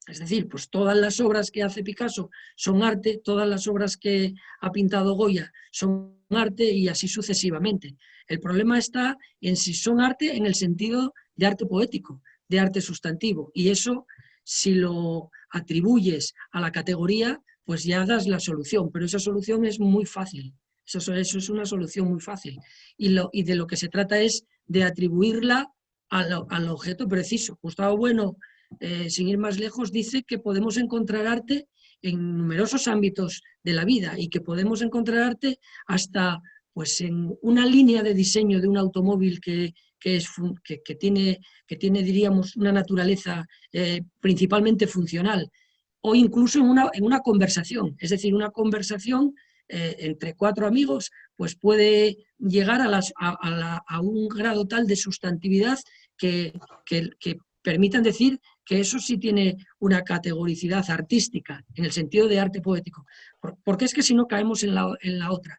Es decir, pues todas las obras que hace Picasso son arte, todas las obras que ha pintado Goya son arte y así sucesivamente. El problema está en si son arte en el sentido de arte poético, de arte sustantivo. Y eso, si lo atribuyes a la categoría, pues ya das la solución. Pero esa solución es muy fácil. Eso es una solución muy fácil. Y de lo que se trata es de atribuirla al objeto preciso. Gustavo Bueno, sin ir más lejos, dice que podemos encontrar arte en numerosos ámbitos de la vida y que podemos encontrar arte hasta pues, en una línea de diseño de un automóvil que tiene, diríamos, una naturaleza principalmente funcional, o incluso en una conversación, es decir, una conversación entre cuatro amigos pues puede llegar a un grado tal de sustantividad que permitan decir que eso sí tiene una categoricidad artística, en el sentido de arte poético. Porque es que si no caemos en la otra.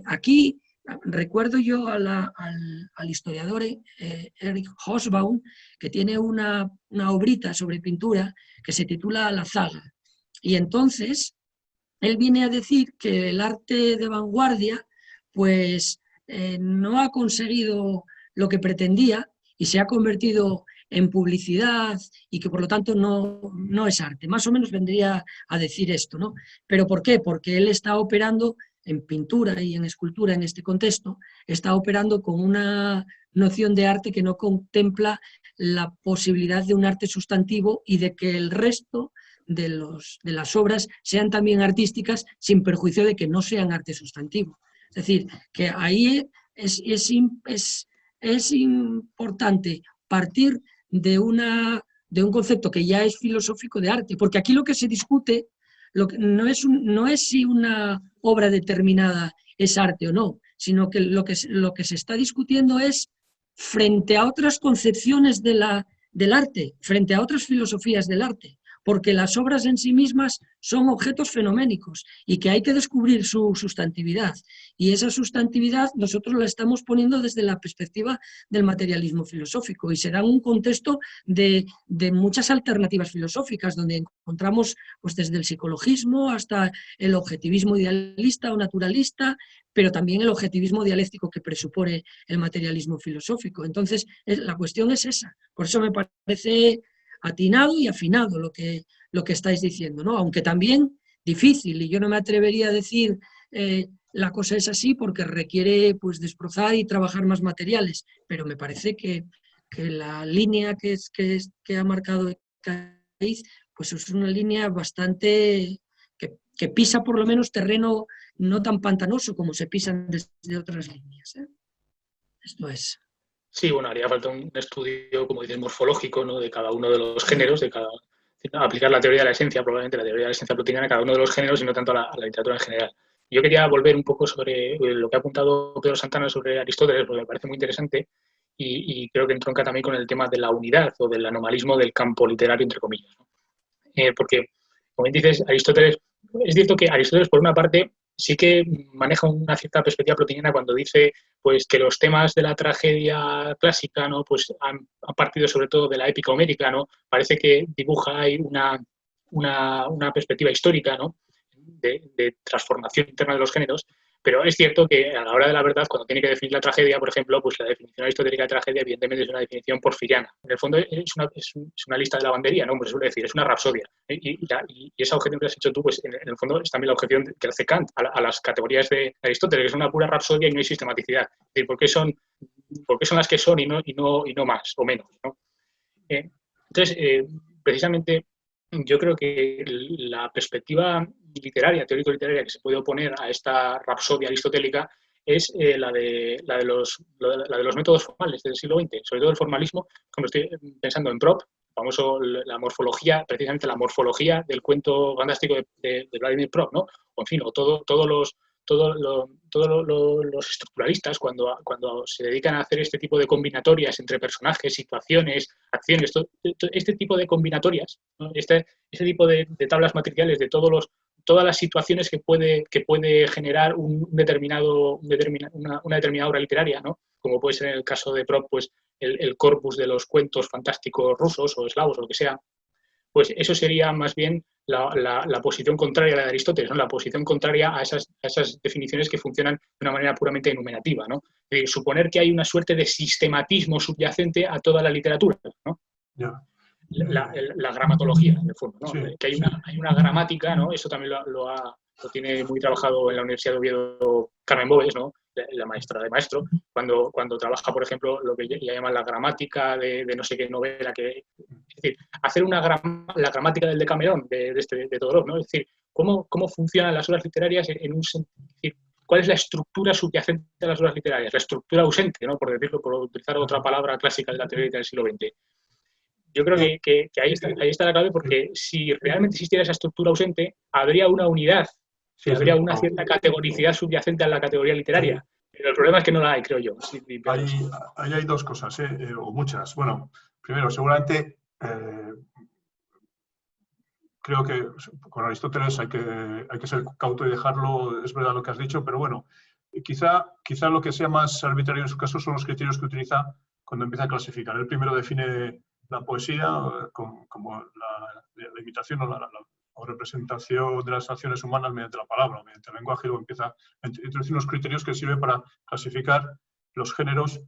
Aquí recuerdo yo al historiador Erich Hobsbawm, que tiene una obrita sobre pintura que se titula La Zaga. Y entonces él viene a decir que el arte de vanguardia pues no ha conseguido lo que pretendía y se ha convertido en publicidad y que por lo tanto no es arte. Más o menos vendría a decir esto, ¿no? ¿Pero por qué? Porque él está operando en pintura y en escultura en este contexto, está operando con una noción de arte que no contempla la posibilidad de un arte sustantivo y de que el resto de las obras sean también artísticas sin perjuicio de que no sean arte sustantivo. Es decir, que ahí es importante partir de un concepto que ya es filosófico de arte, porque aquí lo que se discute no es si una obra determinada es arte o no, sino que lo que se está discutiendo es frente a otras concepciones del arte, frente a otras filosofías del arte, porque las obras en sí mismas son objetos fenoménicos y que hay que descubrir su sustantividad. Y esa sustantividad nosotros la estamos poniendo desde la perspectiva del materialismo filosófico y se da en un contexto de muchas alternativas filosóficas, donde encontramos pues, desde el psicologismo hasta el objetivismo idealista o naturalista, pero también el objetivismo dialéctico que presupone el materialismo filosófico. Entonces, la cuestión es esa. Por eso me parece atinado y afinado lo que estáis diciendo, ¿no? Aunque también difícil, y yo no me atrevería a decir la cosa es así porque requiere pues desbrozar y trabajar más materiales, pero me parece que la línea que ha marcado Cáiz pues es una línea bastante que pisa por lo menos terreno no tan pantanoso como se pisan desde otras líneas, ¿eh? Esto es. Sí, bueno, haría falta un estudio, como dices, morfológico, ¿no? De cada uno de los géneros, aplicar la teoría de la esencia, probablemente la teoría de la esencia plotiniana a cada uno de los géneros y no tanto a la literatura en general. Yo quería volver un poco sobre lo que ha apuntado Pedro Santana sobre Aristóteles, porque me parece muy interesante y creo que entronca también con el tema de la unidad o del anomalismo del campo literario, entre comillas, ¿no? Porque, como dices, Aristóteles, es cierto que Aristóteles, por una parte, sí que maneja una cierta perspectiva plotiniana cuando dice pues, que los temas de la tragedia clásica, ¿no? Pues han partido sobre todo de la épica homérica, ¿no? Parece que dibuja ahí una perspectiva histórica, ¿no? De transformación interna de los géneros, pero es cierto que a la hora de la verdad, cuando tiene que definir la tragedia, por ejemplo, pues la definición aristotélica de tragedia evidentemente es una definición porfiriana. En el fondo es una lista de lavandería, ¿no? Pues suele decir, es una rapsodia. Y esa objeción que has hecho tú, pues en el fondo es también la objeción que hace Kant a las categorías de Aristóteles, que es una pura rapsodia y no hay sistematicidad. Es decir, ¿por qué son las que son y no más o menos, ¿no? Entonces, precisamente yo creo que la perspectiva literaria, teórico-literaria, que se puede oponer a esta rapsodia aristotélica es la de los métodos formales del siglo XX, sobre todo el formalismo, como estoy pensando en Prop, famoso la morfología, precisamente la morfología del cuento fantástico de Vladimir Prop, ¿no? O en fin, o todos los estructuralistas, cuando se dedican a hacer este tipo de combinatorias entre personajes, situaciones, acciones, este tipo de combinatorias, ¿no? Este tipo de tablas matriciales de todas las situaciones que puede generar una determinada obra literaria, ¿no? Como puede ser en el caso de Propp, pues el corpus de los cuentos fantásticos rusos o eslavos o lo que sea, pues eso sería más bien la posición contraria a la de Aristóteles, ¿no? La posición contraria a esas definiciones que funcionan de una manera puramente enumerativa, ¿no? Suponer que hay una suerte de sistematismo subyacente a toda la literatura, ¿no? Yeah. La gramatología, en el fondo, ¿no? Sí, Que hay una gramática, ¿no? Eso también lo tiene muy trabajado en la Universidad de Oviedo Carmen Bóves, ¿no? La maestra de maestro, cuando trabaja, por ejemplo, lo que ya llaman la gramática de no sé qué novela, es decir, hacer la gramática del Decamerón de Todorov, ¿no? Es decir, cómo funcionan las obras literarias en un sentido, es decir, cuál es la estructura subyacente de las obras literarias, la estructura ausente, ¿no? Por utilizar otra palabra clásica de la teoría del siglo XX. Yo creo que ahí está la clave, porque si realmente existiera esa estructura ausente, habría una unidad, habría una cierta categoricidad subyacente a la categoría literaria. Pero el problema es que no la hay, creo yo. Ahí hay dos cosas, o muchas. Bueno, primero, seguramente creo que con Aristóteles hay que ser cauto y dejarlo, es verdad lo que has dicho, pero bueno, quizá lo que sea más arbitrario en su caso son los criterios que utiliza cuando empieza a clasificar. Él primero define la poesía como la imitación o representación de las acciones humanas mediante la palabra, mediante el lenguaje, y luego empieza a introducir unos criterios que sirven para clasificar los géneros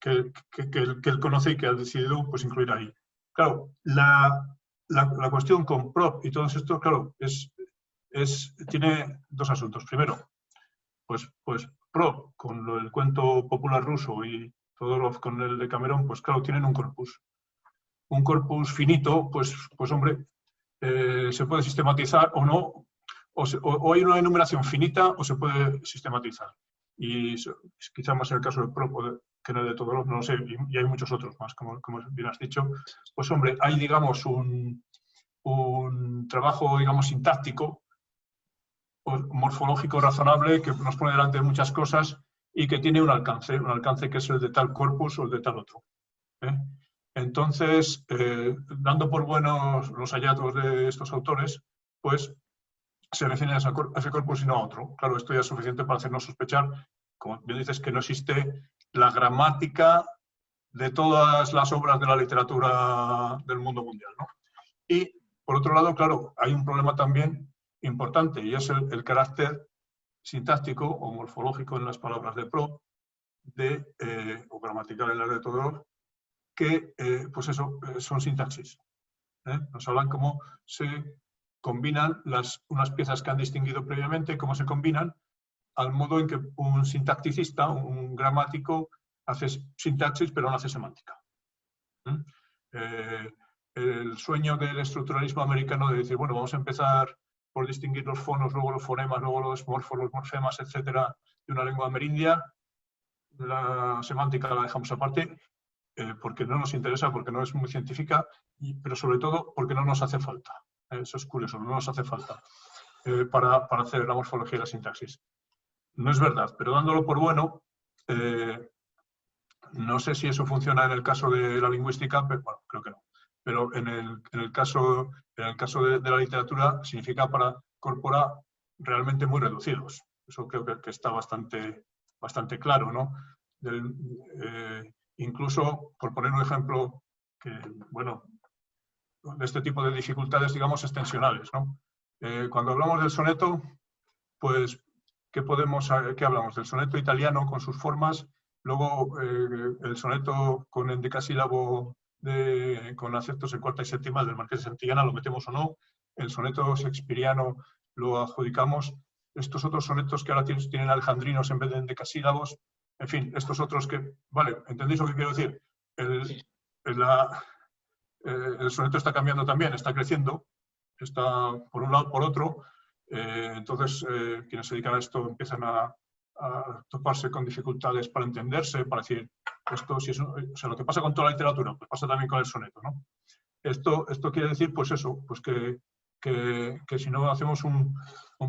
que él conoce y que ha decidido pues, incluir ahí. Claro, la cuestión con Propp y todo esto, claro, tiene dos asuntos. Primero, pues Propp con el cuento popular ruso y Todorov con el Decamerón, pues claro, tienen un corpus. Un corpus finito, pues hombre, se puede sistematizar o no, o hay una enumeración finita o se puede sistematizar. Y quizá más en el caso de Propp que en el de Todorov, no lo sé, y hay muchos otros más, como bien has dicho. Pues hombre, hay, digamos, un trabajo, digamos, sintáctico, o morfológico razonable, que nos pone delante de muchas cosas y que tiene un alcance que es el de tal corpus o el de tal otro. Entonces, dando por buenos los hallazgos de estos autores, pues se refieren a ese corpus y no a otro. Claro, esto ya es suficiente para hacernos sospechar, como bien dices, que no existe la gramática de todas las obras de la literatura del mundo mundial, ¿no? Y, por otro lado, claro, hay un problema también importante, y es el carácter sintáctico o morfológico en las palabras de Propp, o gramatical en las de Todorov, que, pues eso, son sintaxis. Nos hablan cómo se combinan unas piezas que han distinguido previamente, cómo se combinan, al modo en que un sintacticista, un gramático, hace sintaxis pero no hace semántica. El sueño del estructuralismo americano de decir, bueno, vamos a empezar por distinguir los fonos, luego los fonemas, luego los morfos, los morfemas, etcétera, de una lengua amerindia, la semántica la dejamos aparte, porque no nos interesa, porque no es muy científica, pero sobre todo porque no nos hace falta. Eso es curioso, no nos hace falta para hacer la morfología y la sintaxis. No es verdad, pero dándolo por bueno, no sé si eso funciona en el caso de la lingüística, pero bueno, creo que no. Pero en el caso de la literatura significa para corpora realmente muy reducidos. Eso creo que está bastante claro, ¿no? Incluso, por poner un ejemplo, bueno, de este tipo de dificultades, digamos, extensionales, ¿no? Cuando hablamos del soneto, pues, ¿qué hablamos? Del soneto italiano con sus formas, luego el soneto con endecasílabo con acentos en cuarta y séptima del Marqués de Santillana, lo metemos o no, el soneto shakespeariano lo adjudicamos, estos otros sonetos que ahora tienen alejandrinos en vez de endecasílabos, en fin, estos otros que, vale, ¿entendéis lo que quiero decir? El soneto está cambiando también, está creciendo, está por un lado, por otro, entonces quienes se dedican a esto empiezan a toparse con dificultades para entenderse, para decir, esto si es, o sea, lo que pasa con toda la literatura, pues pasa también con el soneto, ¿no? Esto quiere decir, pues eso, pues que que si no hacemos un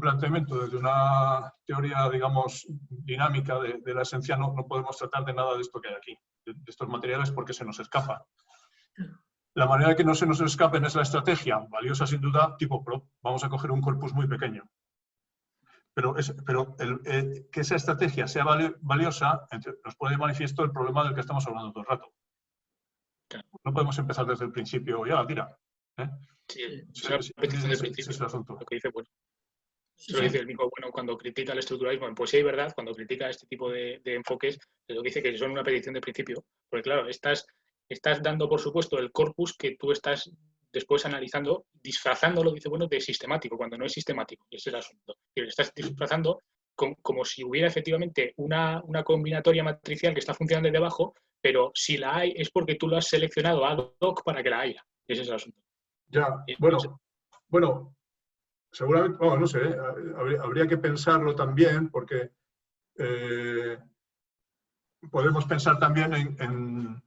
planteamiento desde una teoría, digamos, dinámica de la esencia, no podemos tratar de nada de esto que hay aquí, de estos materiales, porque se nos escapa. La manera de que no se nos escapen es la estrategia, valiosa sin duda, tipo PROP. Vamos a coger un corpus muy pequeño. Pero que esa estrategia sea valiosa nos pone de manifiesto el problema del que estamos hablando todo el rato. No podemos empezar desde el principio, ya, tira. Sí, es una petición de principio. Es el asunto. Lo que dice, bueno. Eso lo dice el mismo Bueno cuando critica el estructuralismo. Pues sí, es verdad, cuando critica este tipo de enfoques, lo que dice que son una petición de principio. Porque claro, estás dando por supuesto el corpus que tú estás después analizando, disfrazándolo, dice de sistemático, cuando no es sistemático. Y ese es el asunto. Y lo estás disfrazando como si hubiera efectivamente una combinatoria matricial que está funcionando desde abajo, pero si la hay es porque tú lo has seleccionado ad hoc para que la haya. Y ese es el asunto. Ya, bueno, seguramente, no sé, habría que pensarlo también, porque podemos pensar también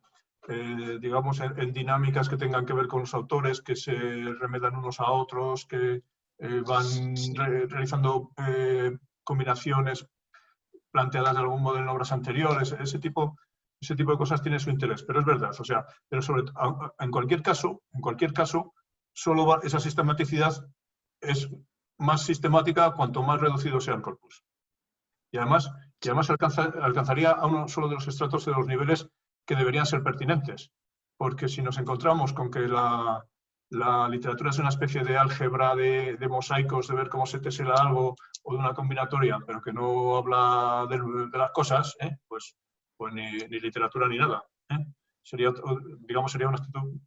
digamos, en dinámicas que tengan que ver con los autores, que se remedan unos a otros, que van realizando combinaciones planteadas de algún modo en obras anteriores. Ese tipo de cosas tiene su interés, pero es verdad. O sea, pero en cualquier caso, solo esa sistematicidad es más sistemática cuanto más reducido sea el corpus. Y además alcanzaría a uno solo de los estratos de los niveles que deberían ser pertinentes. Porque si nos encontramos con que la literatura es una especie de álgebra de mosaicos, de ver cómo se tesela algo, o de una combinatoria, pero que no habla de las cosas, pues ni literatura ni nada. Sería una actitud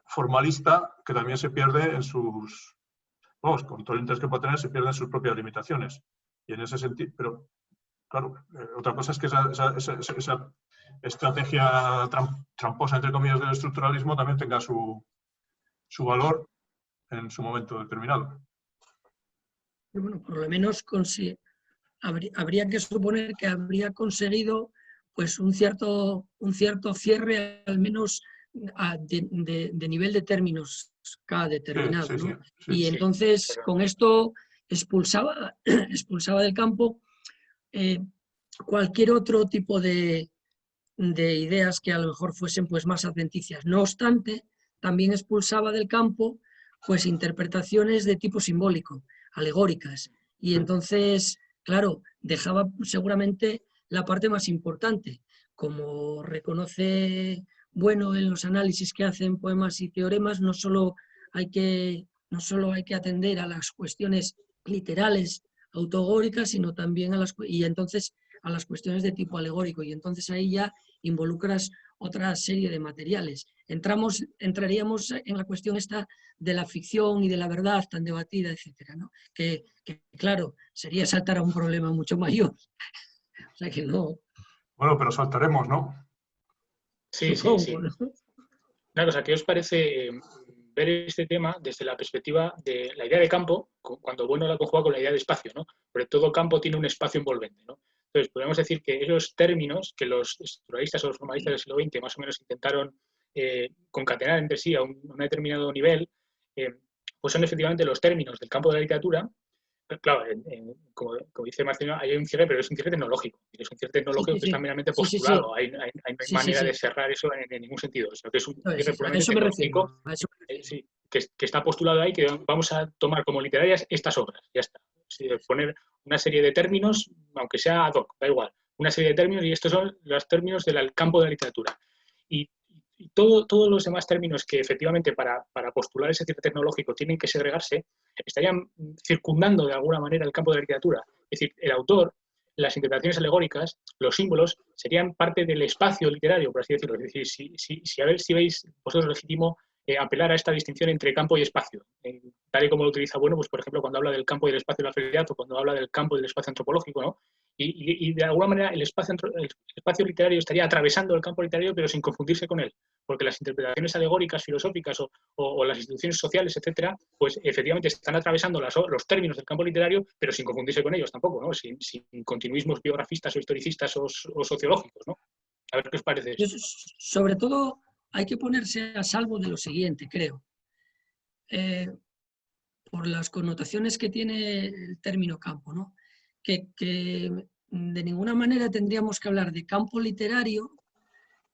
formalista que también se pierde en sus... con todo el interés que puede tener, se pierde en sus propias limitaciones. Y en ese sentido, pero claro, otra cosa es que esa estrategia tramposa, entre comillas, del estructuralismo también tenga su valor en su momento determinado. Bueno, por lo menos habría que suponer que habría conseguido pues un cierto cierre, al menos de nivel de términos K determinado, ¿no? Y entonces con esto expulsaba del campo cualquier otro tipo de ideas que a lo mejor fuesen pues más adventicias. No obstante, también expulsaba del campo pues interpretaciones de tipo simbólico, alegóricas, y entonces, claro, dejaba seguramente la parte más importante, como reconoce Bueno en los análisis que hacen poemas y teoremas. No solo hay que atender a las cuestiones literales autogóricas, sino también y entonces a las cuestiones de tipo alegórico, y entonces ahí ya involucras otra serie de materiales. Entraríamos en la cuestión esta de la ficción y de la verdad tan debatida, etcétera, ¿no? Que claro, sería saltar a un problema mucho mayor. O sea que no... Bueno, pero saltaremos, ¿no? Sí. Una cosa, ¿qué os parece ver este tema desde la perspectiva de la idea de campo, cuando Bueno la conjuga con la idea de espacio, ¿no? Porque todo campo tiene un espacio envolvente, ¿no? Entonces, podemos decir que esos términos que los estructuralistas o los formalistas del siglo XX más o menos intentaron concatenar entre sí a un determinado nivel, pues son efectivamente los términos del campo de la literatura. Claro, como dice Marcelino, hay un cierre, pero es un cierre tecnológico. Es un cierre tecnológico que está meramente postulado. No hay manera de cerrar eso en ningún sentido, sino que es un cierre puramente tecnológico que está postulado ahí, que vamos a tomar como literarias estas obras. Ya está. Poner una serie de términos, aunque sea ad hoc, da igual. Una serie de términos, y estos son los términos del campo de la literatura. Y todos los demás términos que efectivamente para postular ese cierre tecnológico tienen que segregarse, estarían circundando de alguna manera el campo de la literatura. Es decir, el autor, las interpretaciones alegóricas, los símbolos, serían parte del espacio literario, por así decirlo. Es decir, a ver si veis vosotros legítimo apelar a esta distinción entre campo y espacio. Tal y como lo utiliza Bueno, pues por ejemplo, cuando habla del campo y del espacio de la realidad, o cuando habla del campo y del espacio antropológico, ¿no? Y de alguna manera el espacio literario estaría atravesando el campo literario, pero sin confundirse con él, porque las interpretaciones alegóricas, filosóficas o las instituciones sociales, etcétera, pues efectivamente están atravesando los términos del campo literario, pero sin confundirse con ellos tampoco, ¿no? Sin continuismos biografistas o historicistas o sociológicos, ¿no? A ver qué os parece eso. Sobre todo hay que ponerse a salvo de lo siguiente, creo. por las connotaciones que tiene el término campo, ¿no? Que de ninguna manera tendríamos que hablar de campo literario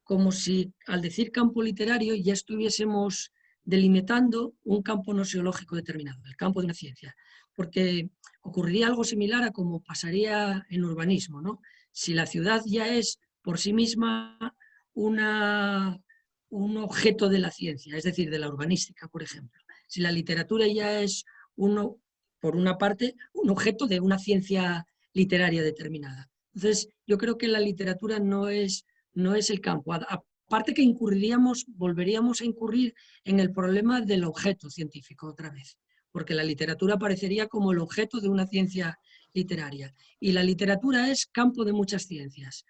como si al decir campo literario ya estuviésemos delimitando un campo noseológico determinado, el campo de una ciencia, porque ocurriría algo similar a como pasaría en urbanismo, ¿no? Si la ciudad ya es por sí misma un objeto de la ciencia, es decir, de la urbanística, por ejemplo. Si la literatura ya es, por una parte, un objeto de una ciencia literaria determinada. Entonces, yo creo que la literatura no es el campo. Aparte que volveríamos a incurrir en el problema del objeto científico otra vez, porque la literatura aparecería como el objeto de una ciencia literaria. Y la literatura es campo de muchas ciencias.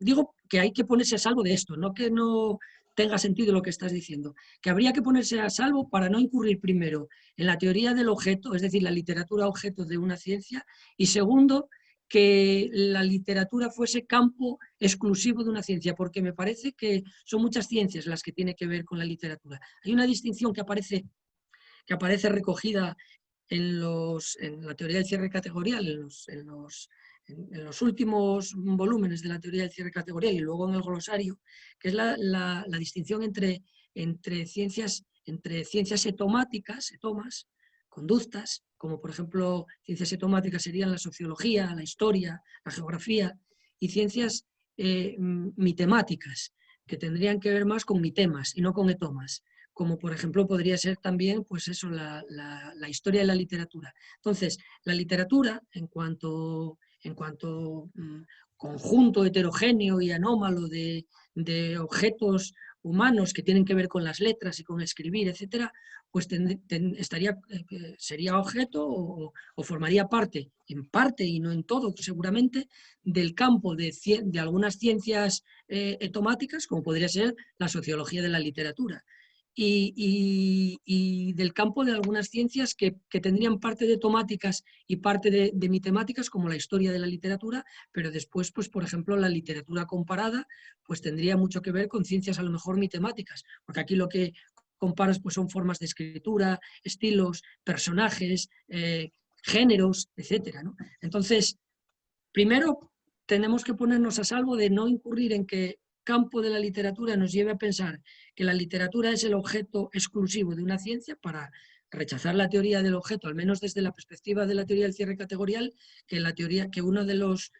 Digo que hay que ponerse a salvo de esto, no que no tenga sentido lo que estás diciendo, que habría que ponerse a salvo para no incurrir primero en la teoría del objeto, es decir, la literatura objeto de una ciencia, y segundo, que la literatura fuese campo exclusivo de una ciencia, porque me parece que son muchas ciencias las que tienen que ver con la literatura. Hay una distinción que aparece recogida en la teoría del cierre categorial, en los últimos volúmenes de la teoría del cierre categorial y luego en el glosario, que es la distinción entre ciencias etomáticas, conductas, como por ejemplo ciencias etomáticas serían la sociología, la historia, la geografía, y ciencias mitemáticas, que tendrían que ver más con mitemas y no con etomas, como por ejemplo podría ser también pues eso, la historia de la literatura. Entonces, la literatura, en cuanto conjunto heterogéneo y anómalo de objetos humanos que tienen que ver con las letras y con escribir, etcétera, pues sería objeto o formaría parte, en parte y no en todo seguramente, del campo de algunas ciencias etomáticas, como podría ser la sociología de la literatura. Y del campo de algunas ciencias que tendrían parte de tomáticas y parte de mitemáticas, como la historia de la literatura, pero después, pues, por ejemplo, la literatura comparada pues tendría mucho que ver con ciencias a lo mejor mitemáticas, porque aquí lo que comparas pues, son formas de escritura, estilos, personajes, géneros, etcétera, ¿no? Entonces, primero tenemos que ponernos a salvo de no incurrir en que campo de la literatura nos lleve a pensar que la literatura es el objeto exclusivo de una ciencia, para rechazar la teoría del objeto, al menos desde la perspectiva de la teoría del cierre categorial, que uno de los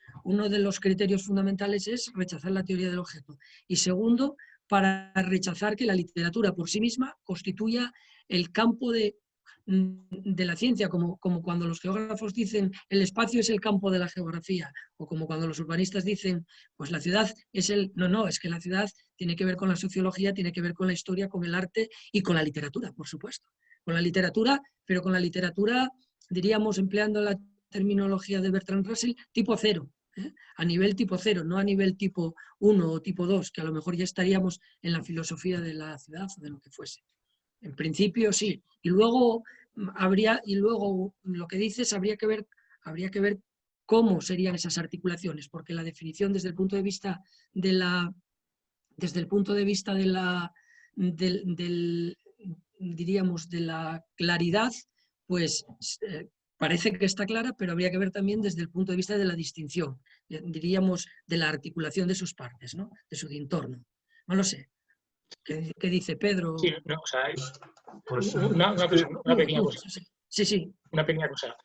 criterios fundamentales es rechazar la teoría del objeto. Y segundo, para rechazar que la literatura por sí misma constituya el campo de la ciencia, como cuando los geógrafos dicen el espacio es el campo de la geografía, o como cuando los urbanistas dicen pues la ciudad es el... No, es que la ciudad tiene que ver con la sociología, tiene que ver con la historia, con el arte y con la literatura, por supuesto. Con la literatura, pero con la literatura, diríamos, empleando la terminología de Bertrand Russell, tipo cero, a nivel tipo cero, no a nivel tipo 1 o tipo 2, que a lo mejor ya estaríamos en la filosofía de la ciudad o de lo que fuese. En principio sí. Y luego lo que dices, habría que ver cómo serían esas articulaciones, porque la definición desde el punto de vista de la diríamos, de la claridad, pues parece que está clara, pero habría que ver también desde el punto de vista de la distinción, diríamos, de la articulación de sus partes, ¿no? De su entorno. No lo sé. ¿Qué dice Pedro? Sí, no, o sea, Pues, una pequeña cosa. Sí. Una pequeña cosa.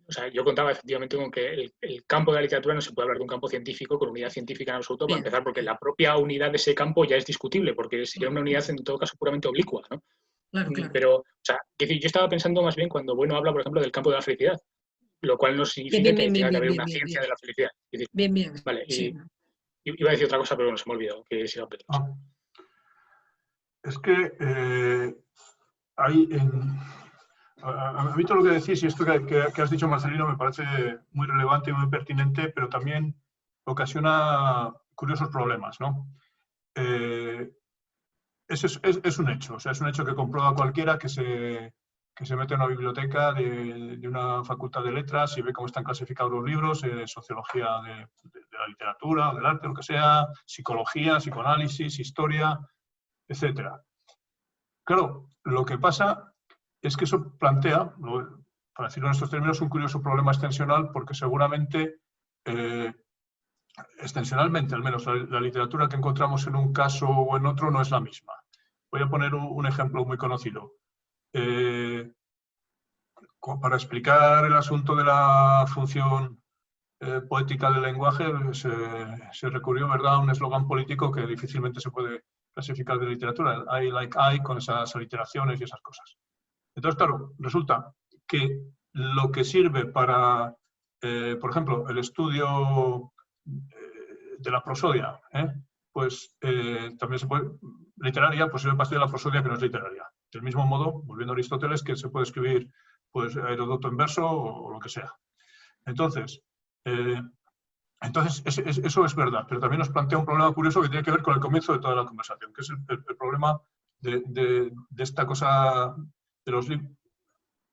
O sea, yo contaba efectivamente con que el campo de la literatura no se puede hablar de un campo científico con unidad científica en absoluto, para empezar, porque la propia unidad de ese campo ya es discutible, porque sería una unidad en todo caso puramente oblicua, ¿no? Claro. Pero, o sea, yo estaba pensando más bien cuando Bueno habla, por ejemplo, del campo de la felicidad, lo cual no significa que tenga que haber una ciencia de la felicidad. Es decir, bien. Vale, Sí. Iba a decir otra cosa, pero bueno, se me ha olvidado, que siga Pedro. Es que hay a mí todo lo que decís y esto que has dicho, Marcelino, me parece muy relevante y muy pertinente, pero también ocasiona curiosos problemas, ¿no? Es un hecho, o sea, es un hecho que comprueba cualquiera que se mete en una biblioteca de una facultad de letras y ve cómo están clasificados los libros, sociología de la literatura, del arte, lo que sea, psicología, psicoanálisis, historia, etc. Claro, lo que pasa es que eso plantea, para decirlo en estos términos, un curioso problema extensional, porque seguramente, extensionalmente al menos, la literatura que encontramos en un caso o en otro no es la misma. Voy a poner un ejemplo muy conocido. Para explicar el asunto de la función poética del lenguaje, se recurrió, ¿verdad?, a un eslogan político que difícilmente se puede clasificar de literatura, el I like I, con esas aliteraciones y esas cosas. Entonces, claro, resulta que lo que sirve para, por ejemplo, el estudio de la prosodia, pues también se puede, literaria, pues sirve para estudiar la prosodia que no es literaria. Del mismo modo, volviendo a Aristóteles, que se puede escribir pues Heródoto en verso o lo que sea. Entonces, eso es verdad, pero también nos plantea un problema curioso que tiene que ver con el comienzo de toda la conversación, que es el problema de esta cosa de los libros,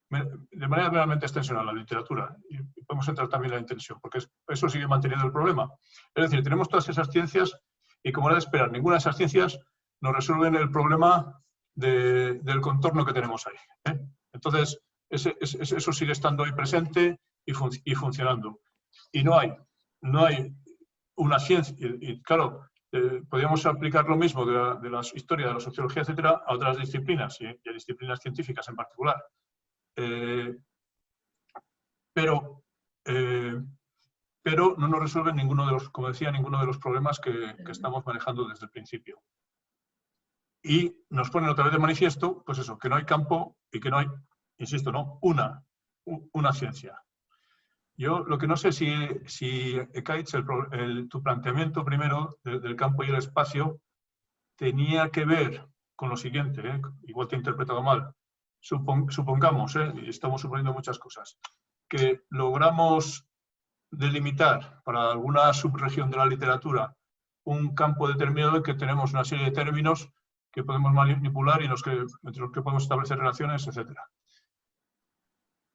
de manera realmente extensional, la literatura, y podemos entrar también en la intención, porque eso sigue manteniendo el problema. Es decir, tenemos todas esas ciencias y, como era de esperar, ninguna de esas ciencias nos resuelven el problema del contorno que tenemos ahí. Entonces, eso sigue estando ahí presente y funcionando. Y no hay una ciencia, y claro, podríamos aplicar lo mismo de la historia, de la sociología, etcétera, a otras disciplinas, y a disciplinas científicas en particular. Pero no nos resuelven ninguno de los, como decía, ninguno de los problemas que estamos manejando desde el principio. Y nos ponen otra vez de manifiesto, pues eso, que no hay campo y que no hay, insisto, no, una ciencia. Yo lo que no sé si Ekaitz, tu planteamiento primero del campo y el espacio tenía que ver con lo siguiente, igual te he interpretado mal. Supongamos, y estamos suponiendo muchas cosas, que logramos delimitar para alguna subregión de la literatura un campo determinado en que tenemos una serie de términos que podemos manipular y entre los que podemos establecer relaciones, etc.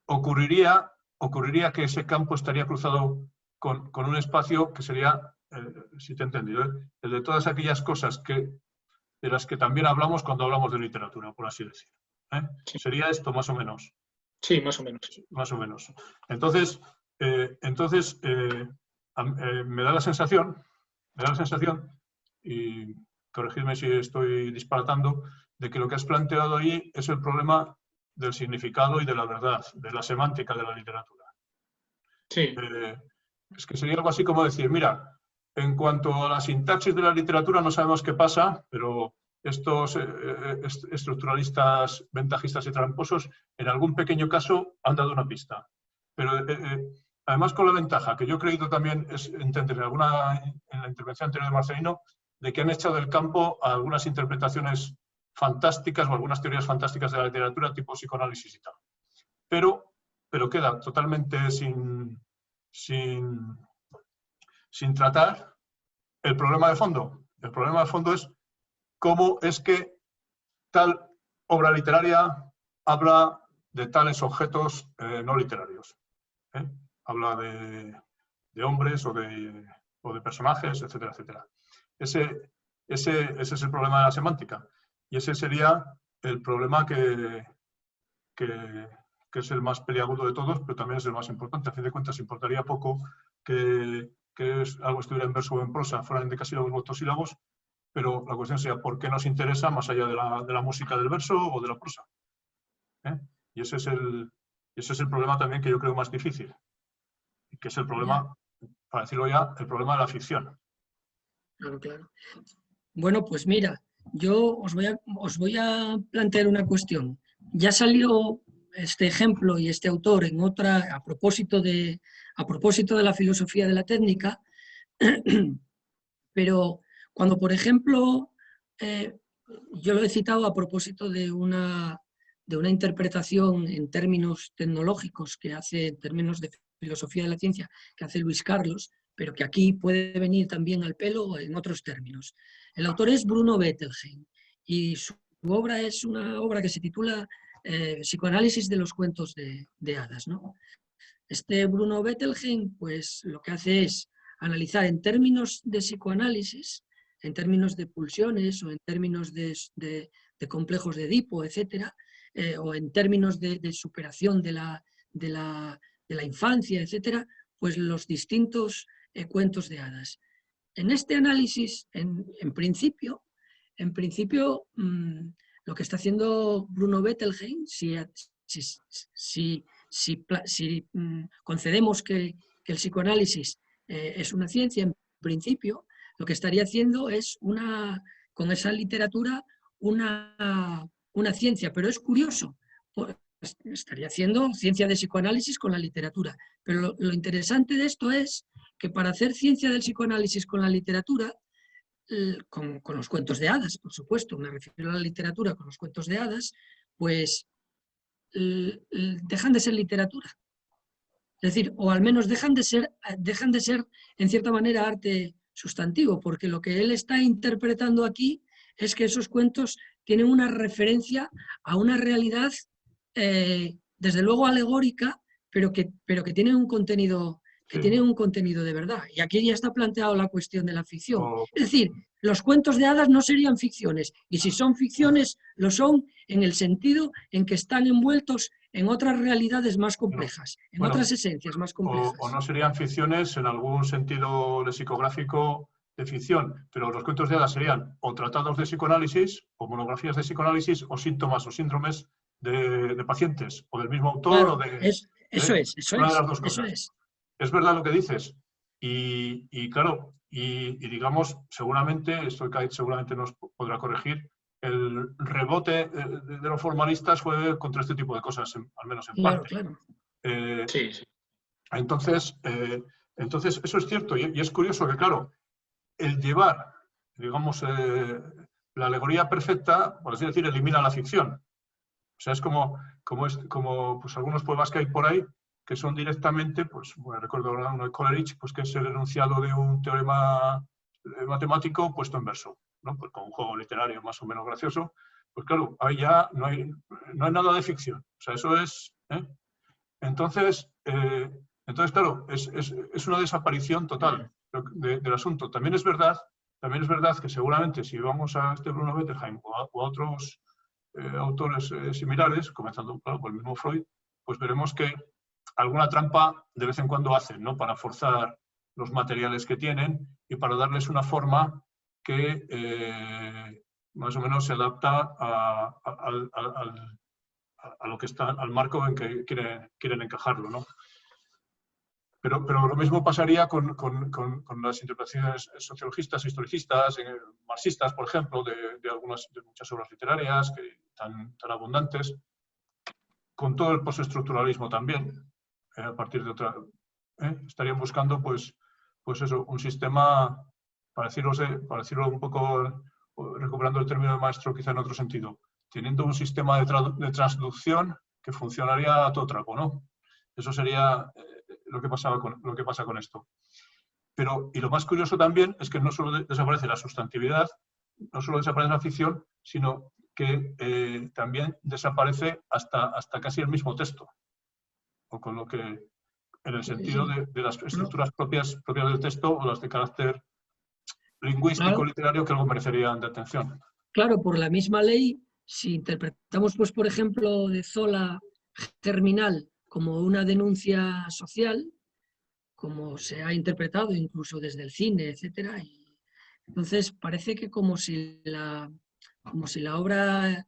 Ocurriría que ese campo estaría cruzado con un espacio que sería, si te he entendido, el de todas aquellas cosas de las que también hablamos cuando hablamos de literatura, por así decir. Sí. ¿Sería esto más o menos? Sí, más o menos. Más o menos. Entonces me da la sensación, y corregidme si estoy disparatando, de que lo que has planteado ahí es el problema del significado y de la verdad, de la semántica de la literatura. Sí. Es que sería algo así como decir, mira, en cuanto a la sintaxis de la literatura no sabemos qué pasa, pero estos estructuralistas ventajistas y tramposos en algún pequeño caso han dado una pista. Pero además con la ventaja, que yo he creído también entender en la intervención anterior de Marcelino, de que han echado del campo a algunas interpretaciones fantásticas o algunas teorías fantásticas de la literatura tipo psicoanálisis y tal. Pero queda totalmente sin tratar el problema de fondo. El problema de fondo es cómo es que tal obra literaria habla de tales objetos no literarios. Habla de hombres o de personajes, etcétera, etcétera. Ese es el problema de la semántica. Y ese sería el problema que es el más peliagudo de todos, pero también es el más importante. A fin de cuentas, importaría poco que algo estuviera en verso o en prosa, fueran endecasílabos o octosílabos, pero la cuestión sería por qué nos interesa más allá de la música del verso o de la prosa. Y ese es el problema también que yo creo más difícil, que es el problema, para decirlo ya, el problema de la ficción. Claro, claro. Bueno, pues mira, yo os voy a plantear una cuestión. Ya salió este ejemplo y este autor en otra, a propósito de la filosofía de la técnica, pero cuando, por ejemplo, yo lo he citado a propósito de una interpretación en términos tecnológicos que hace, en términos de filosofía de la ciencia, que hace Luis Carlos, pero que aquí puede venir también al pelo en otros términos. El autor es Bruno Bettelheim y su obra es una obra que se titula Psicoanálisis de los cuentos de hadas, ¿no? Este Bruno Bettelheim, pues lo que hace es analizar en términos de psicoanálisis, en términos de pulsiones o en términos de complejos de Edipo, etcétera, o en términos de superación de la infancia, etcétera, pues los distintos cuentos de hadas. En este análisis, en principio, lo que está haciendo Bruno Bettelheim, si concedemos que el psicoanálisis es una ciencia, en principio, lo que estaría haciendo es con esa literatura una ciencia, pero es curioso, estaría haciendo ciencia de psicoanálisis con la literatura, pero lo interesante de esto es que para hacer ciencia del psicoanálisis con la literatura, con los cuentos de hadas, por supuesto, me refiero a la literatura con los cuentos de hadas, pues dejan de ser literatura. Es decir, o al menos dejan de ser en cierta manera arte sustantivo, porque lo que él está interpretando aquí es que esos cuentos tienen una referencia a una realidad, desde luego alegórica, pero que tienen un contenido, tienen un contenido de verdad. Y aquí ya está planteado la cuestión de la ficción. Es decir, los cuentos de hadas no serían ficciones, y si son ficciones, lo son en el sentido en que están envueltos en otras realidades más complejas, en otras esencias más complejas. O no serían ficciones en algún sentido lexicográfico de ficción, pero los cuentos de hadas serían o tratados de psicoanálisis, o monografías de psicoanálisis, o síntomas o síndromes de pacientes, o del mismo autor, claro, o de... Eso es. Una de las dos cosas. Es verdad lo que dices. Y claro, y digamos, seguramente, esto seguramente nos podrá corregir, el rebote de los formalistas fue contra este tipo de cosas, al menos en parte. Claro. Sí. Entonces, eso es cierto, y es curioso que, claro, el llevar, digamos, la alegoría perfecta, por así decir, elimina la ficción. O sea, es como pues, algunos poemas que hay por ahí que son directamente, pues, bueno, recuerdo ahora uno de Coleridge, pues que es el enunciado de un teorema matemático puesto en verso, ¿no? Pues con un juego literario más o menos gracioso. Pues claro, ahí ya no hay nada de ficción. O sea, eso es... Entonces, claro, es una desaparición total del asunto. También es verdad que seguramente si vamos a este Bruno Bettelheim o a otros autores similares, comenzando claro, por el mismo Freud, pues veremos que alguna trampa de vez en cuando hacen, ¿no? Para forzar los materiales que tienen y para darles una forma que más o menos se adapta a lo que está, al marco en que quieren encajarlo, ¿no? Pero lo mismo pasaría con las interpretaciones sociologistas, historicistas, marxistas, por ejemplo, de muchas obras literarias tan abundantes, con todo el postestructuralismo también, a partir de otra... estarían buscando, pues eso, un sistema, para decirlo un poco, recuperando el término de maestro quizá en otro sentido, teniendo un sistema de transducción que funcionaría a todo trapo, ¿no? Eso sería lo que pasa con esto. Pero, y lo más curioso también es que no solo desaparece la sustantividad, no solo desaparece la ficción, sino que también desaparece hasta casi el mismo texto. O con lo que, en el sentido de las estructuras propias del texto o las de carácter lingüístico, literario, que algo merecerían de atención. Claro, por la misma ley, si interpretamos, pues, por ejemplo, de Zola Germinal como una denuncia social, como se ha interpretado incluso desde el cine, etcétera, y entonces parece que como si la obra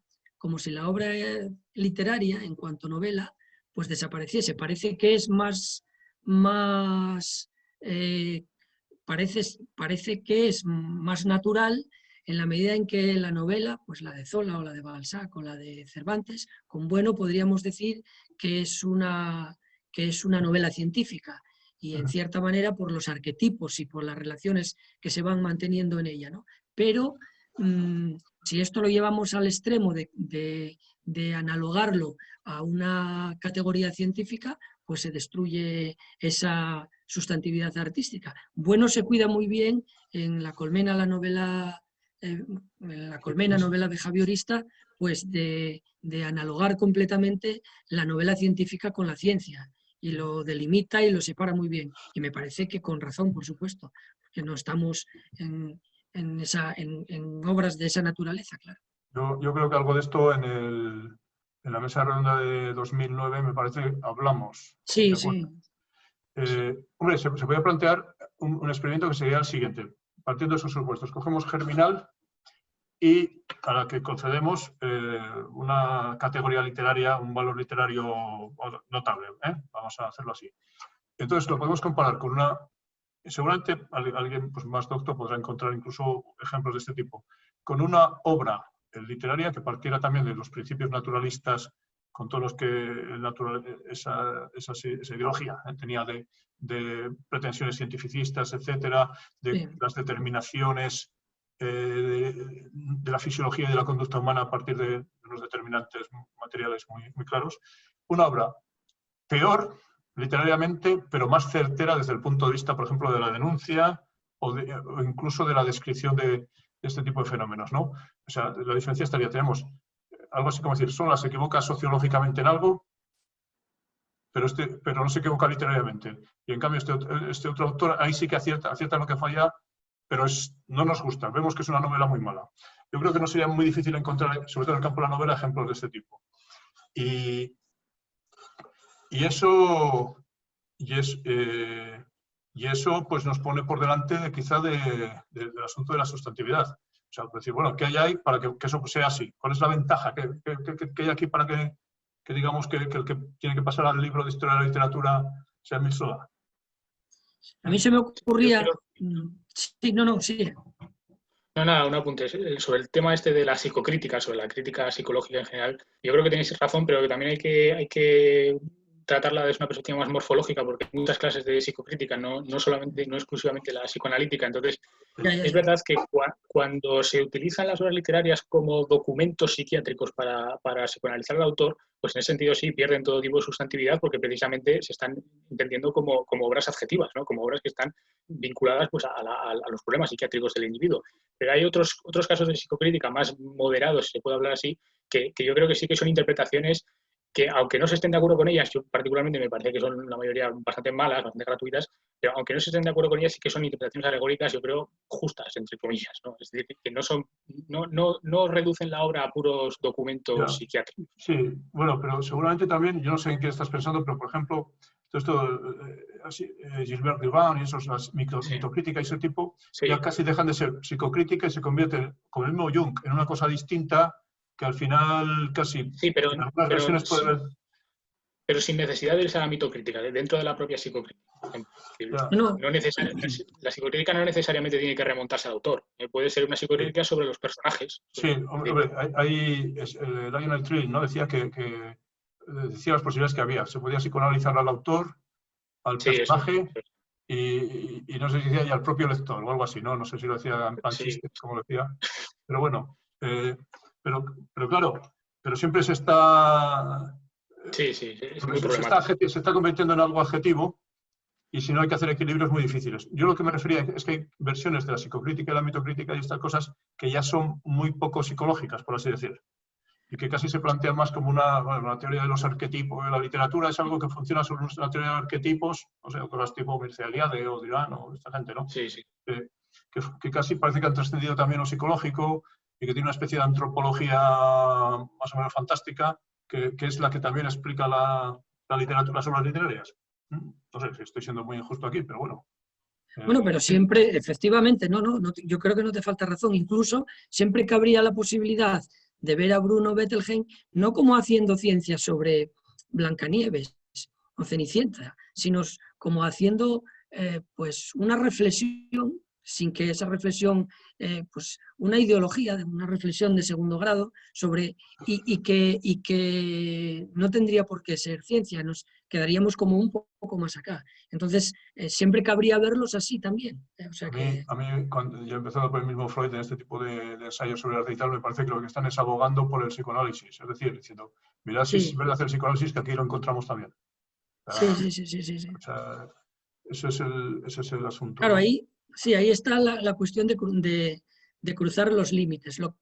literaria en cuanto novela pues desapareciese. Parece que es parece que es más natural en la medida en que la novela, pues la de Zola o la de Balzac o la de Cervantes, con bueno podríamos decir que es una novela científica, y en cierta manera por los arquetipos y por las relaciones que se van manteniendo en ella, ¿no? Pero si esto lo llevamos al extremo de analogarlo a una categoría científica, pues se destruye esa sustantividad artística. Bueno se cuida muy bien en La colmena, novela behaviorista, pues de analogar completamente la novela científica con la ciencia, y lo delimita y lo separa muy bien. Y me parece que con razón, por supuesto, que no estamos en obras de esa naturaleza, claro. Yo creo que algo de esto en en la mesa redonda de 2009, me parece, hablamos. Sí, sí. Hombre, se podía plantear un experimento que sería el siguiente. Partiendo de esos supuestos, cogemos Germinal y a la que concedemos una categoría literaria, un valor literario notable. Vamos a hacerlo así. Entonces lo podemos comparar con una... Seguramente alguien pues, más docto podrá encontrar incluso ejemplos de este tipo. Con una obra literaria que partiera también de los principios naturalistas, con todos los que esa ideología tenía de pretensiones cientificistas, etcétera, de las determinaciones de la fisiología y de la conducta humana a partir de unos determinantes materiales muy claros. Una obra peor literariamente, pero más certera desde el punto de vista, por ejemplo, de la denuncia o incluso de la descripción de este tipo de fenómenos, ¿no? O sea, la diferencia estaría, tenemos algo así como decir, Sola se equivoca sociológicamente en algo, pero no se equivoca literariamente. Y en cambio este otro autor ahí sí que acierta lo que falla, pero no nos gusta. Vemos que es una novela muy mala. Yo creo que no sería muy difícil encontrar, sobre todo en el campo de la novela, ejemplos de este tipo. Y eso pues nos pone por delante quizá del asunto de la sustantividad. O sea, decir, bueno, ¿qué hay ahí para que eso sea así? ¿Cuál es la ventaja que hay aquí para que digamos que el que tiene que pasar al libro de historia de la literatura sea Emile Zola? A mí se me ocurría... Sí, no, sí. No, nada, un apunte sobre el tema este de la psicocrítica, sobre la crítica psicológica en general. Yo creo que tenéis razón, pero que también hay que tratarla desde una perspectiva más morfológica, porque hay muchas clases de psicocrítica, no exclusivamente la psicoanalítica. Entonces, es verdad que cuando se utilizan las obras literarias como documentos psiquiátricos para psicoanalizar al autor, pues en ese sentido sí pierden todo tipo de sustantividad, porque precisamente se están entendiendo como obras adjetivas, ¿no? Como obras que están vinculadas pues, a los problemas psiquiátricos del individuo. Pero hay otros casos de psicocrítica más moderados, si se puede hablar así, que yo creo que sí que son interpretaciones que, aunque no se estén de acuerdo con ellas, yo particularmente me parece que son la mayoría bastante malas, bastante gratuitas, pero aunque no se estén de acuerdo con ellas, sí que son interpretaciones alegóricas, yo creo, justas, entre comillas, ¿no? Es decir, que no reducen la obra a puros documentos psiquiátricos. Sí, bueno, pero seguramente también, yo no sé en qué estás pensando, pero por ejemplo, Gilbert Durand y esos, las mitocrítica y ese tipo, ya casi dejan de ser psicocrítica y se convierten, como el mismo Jung, en una cosa distinta que al final casi en algunas versiones puede ver... Pero sin necesidad de irse a la mitocrítica, dentro de la propia psicocrítica. La psicocrítica no necesariamente tiene que remontarse al autor. Puede ser una psicocrítica sobre los personajes. Sí, hombre, ahí Lionel Trill, ¿no? Decía que decía las posibilidades que había. Se podía psicoanalizar al autor, al personaje, y no sé si decía y al propio lector o algo así, ¿no? No sé si lo decía en plan chiste, como lo decía. Pero bueno, pero claro, pero siempre se está... es muy se está convirtiendo en algo adjetivo y si no hay que hacer equilibrios muy difíciles. Yo lo que me refería es que hay versiones de la psicocrítica y la mitocrítica y estas cosas que ya son muy poco psicológicas, por así decir, y que casi se plantean más como una teoría de los arquetipos. La literatura es algo que funciona sobre una teoría de arquetipos, o sea, cosas tipo Mircea Eliade o Durán o esta gente, ¿no? Sí. Que casi parece que han trascendido también lo psicológico y que tiene una especie de antropología más o menos fantástica, que es la que también explica la literatura, las obras literarias. No sé si estoy siendo muy injusto aquí, pero bueno. Bueno, pero siempre, efectivamente, no, yo creo que no te falta razón. Incluso siempre cabría la posibilidad de ver a Bruno Bettelheim no como haciendo ciencia sobre Blancanieves o Cenicienta, sino como haciendo pues una reflexión, sin que esa reflexión, pues una ideología, una reflexión de segundo grado sobre, y que no tendría por qué ser ciencia, nos quedaríamos como un poco más acá. Entonces, siempre cabría verlos así también. O sea a mí, cuando yo he empezado por el mismo Freud en este tipo de ensayos sobre arte y tal, me parece que lo que están es abogando por el psicoanálisis, es decir, diciendo, mirad si es verdad hacer psicoanálisis, que aquí lo encontramos también. Sí. O sea, ese es el asunto. Claro, ¿no? Ahí está la cuestión de cruzar los límites. Lo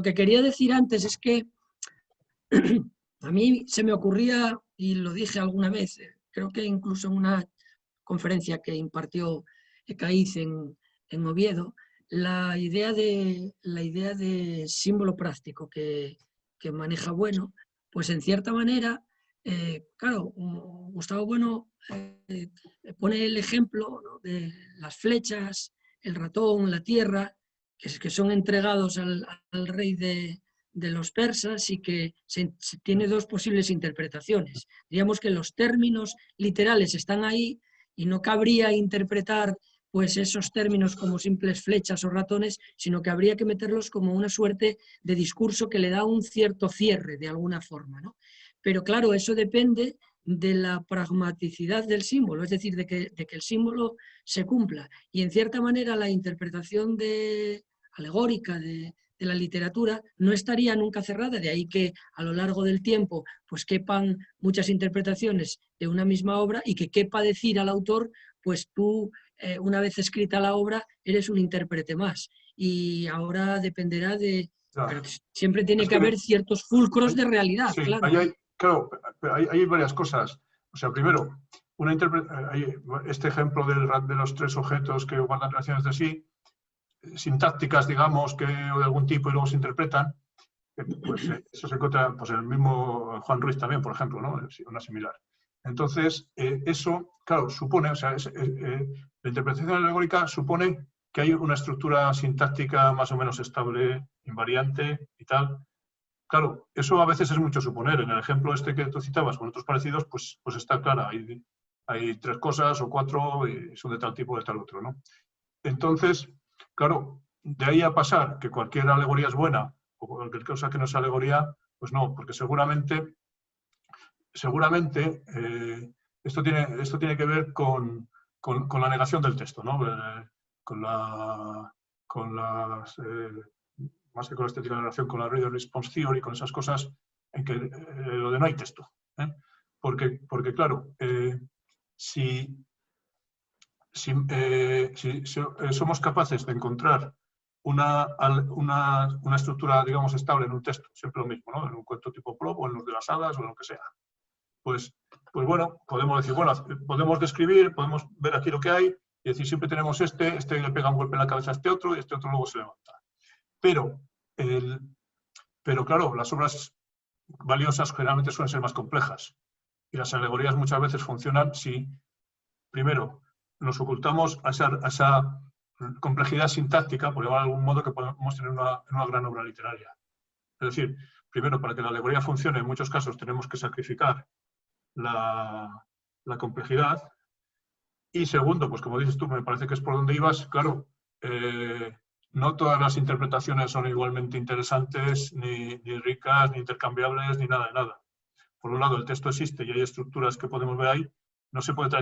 que quería decir antes es que a mí se me ocurría, y lo dije alguna vez, creo que incluso en una conferencia que impartió Ecaiz en Oviedo, la idea de símbolo práctico que maneja Bueno, pues en cierta manera, claro, Gustavo Bueno pone el ejemplo, ¿no?, de las flechas, el ratón, la tierra, que son entregados al rey de los persas y que se tiene dos posibles interpretaciones. Digamos que los términos literales están ahí y no cabría interpretar pues esos términos como simples flechas o ratones, sino que habría que meterlos como una suerte de discurso que le da un cierto cierre de alguna forma, ¿no? Pero claro, eso depende de la pragmaticidad del símbolo, es decir, de que el símbolo se cumpla. Y en cierta manera la interpretación alegórica de la literatura no estaría nunca cerrada, de ahí que a lo largo del tiempo pues quepan muchas interpretaciones de una misma obra y que quepa decir al autor, pues tú, una vez escrita la obra, eres un intérprete más. Y ahora dependerá de... Pero siempre tiene que haber ciertos fulcros de realidad, sí, claro. Claro, hay varias cosas. O sea, primero, este ejemplo de los tres objetos que guardan relaciones de sí, sintácticas, digamos, o de algún tipo y luego se interpretan, pues eso se encuentra pues, en el mismo Juan Ruiz también, por ejemplo, ¿no? Una similar. Entonces, eso, claro, supone, o sea, la interpretación alegórica supone que hay una estructura sintáctica más o menos estable, invariante y tal. Claro, eso a veces es mucho suponer. En el ejemplo este que tú citabas con otros parecidos, pues está clara. Hay tres cosas o cuatro y son de tal tipo, de tal otro, ¿no? Entonces, claro, de ahí a pasar que cualquier alegoría es buena o cualquier cosa que no es alegoría, pues no, porque seguramente esto tiene que ver con la negación del texto, ¿no? Más que con la estética de la narración, con la reader response theory, con esas cosas en que lo de no hay texto. Porque claro, si somos capaces de encontrar una estructura, digamos, estable en un texto, siempre lo mismo, ¿no? En un cuento tipo Plop o en los de las hadas o en lo que sea, pues bueno, podemos decir, bueno, podemos describir, podemos ver aquí lo que hay y decir, siempre tenemos este le pega un golpe en la cabeza a este otro y este otro luego se levanta. Pero claro, las obras valiosas generalmente suelen ser más complejas y las alegorías muchas veces funcionan si, primero, nos ocultamos a esa complejidad sintáctica, por llamarlo de algún modo, que podemos tener una gran obra literaria. Es decir, primero, para que la alegoría funcione, en muchos casos tenemos que sacrificar la complejidad. Y segundo, pues como dices tú, me parece que es por donde ibas, claro, no todas las interpretaciones son igualmente interesantes, ni ricas, ni intercambiables, ni nada de nada. Por un lado, el texto existe y hay estructuras que podemos ver ahí. No se puede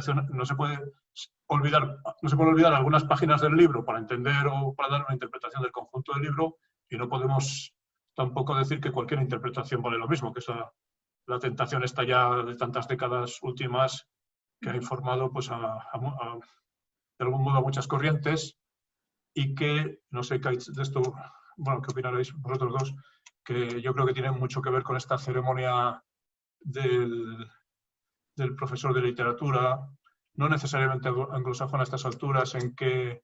olvidar algunas páginas del libro para entender o para dar una interpretación del conjunto del libro, y no podemos tampoco decir que cualquier interpretación vale lo mismo, que la tentación está ya de tantas décadas últimas que ha informado pues, de algún modo a muchas corrientes, y que, no sé de esto, bueno, ¿qué opinaréis vosotros dos? Que yo creo que tiene mucho que ver con esta ceremonia del profesor de literatura, no necesariamente anglosajona a estas alturas, en que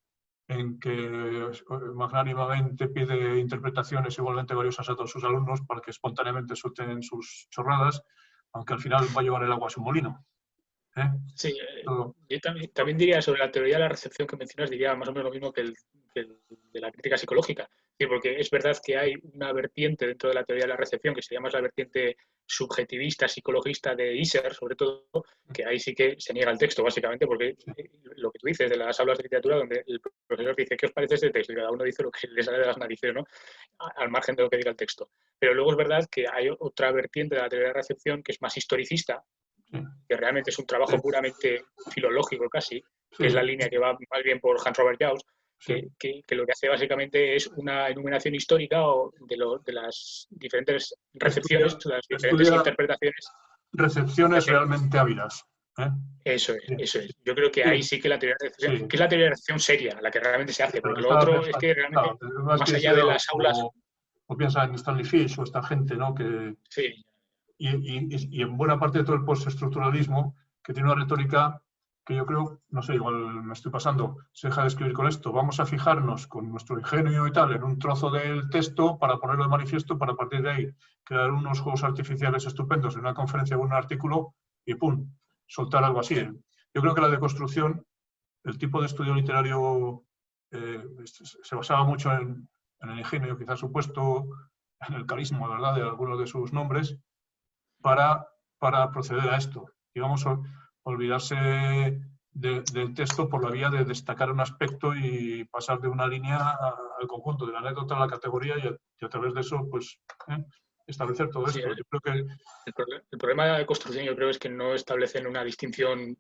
magnánimamente pide interpretaciones igualmente valiosas a todos sus alumnos para que espontáneamente suelten sus chorradas, aunque al final va a llevar el agua a su molino. Sí, yo también diría sobre la teoría de la recepción que mencionas, diría más o menos lo mismo que de la crítica psicológica. Sí, porque es verdad que hay una vertiente dentro de la teoría de la recepción que se llama la vertiente subjetivista, psicologista de Husserl, sobre todo, que ahí sí que se niega el texto, básicamente, porque lo que tú dices de las aulas de literatura, donde el profesor dice, ¿qué os parece este texto? Y cada uno dice lo que le sale de las narices, ¿no? Al margen de lo que diga el texto. Pero luego es verdad que hay otra vertiente de la teoría de la recepción que es más historicista, que realmente es un trabajo puramente filológico casi, que es la línea que va más bien por Hans Robert Jauss, que lo que hace básicamente es una enumeración histórica de las diferentes recepciones, de las diferentes interpretaciones. Recepciones realmente ávidas. Eso es. Yo creo que ahí sí que la teoría de recepción, que es la teoría de recepción seria, la que realmente se hace, porque lo otro es que realmente, más allá de las aulas... O piensa en Stanley Fish o esta gente, ¿no? Que, sí. Y en buena parte de todo el postestructuralismo, que tiene una retórica que yo creo, no sé, igual me estoy pasando, se deja de escribir con esto. Vamos a fijarnos con nuestro ingenio y tal en un trozo del texto para ponerlo de manifiesto, para a partir de ahí crear unos juegos artificiales estupendos en una conferencia o un artículo y ¡pum!, soltar algo así. Yo creo que la deconstrucción, el tipo de estudio literario se basaba mucho en el ingenio, quizás supuesto, en el carisma, ¿verdad?, de algunos de sus nombres, para proceder a esto. Digamos, olvidarse del texto por la vía de destacar un aspecto y pasar de una línea al conjunto, de la anécdota a la categoría y a través de eso, pues, establecer todo esto. Yo creo que el problema de la construcción, yo creo, es que no establecen una distinción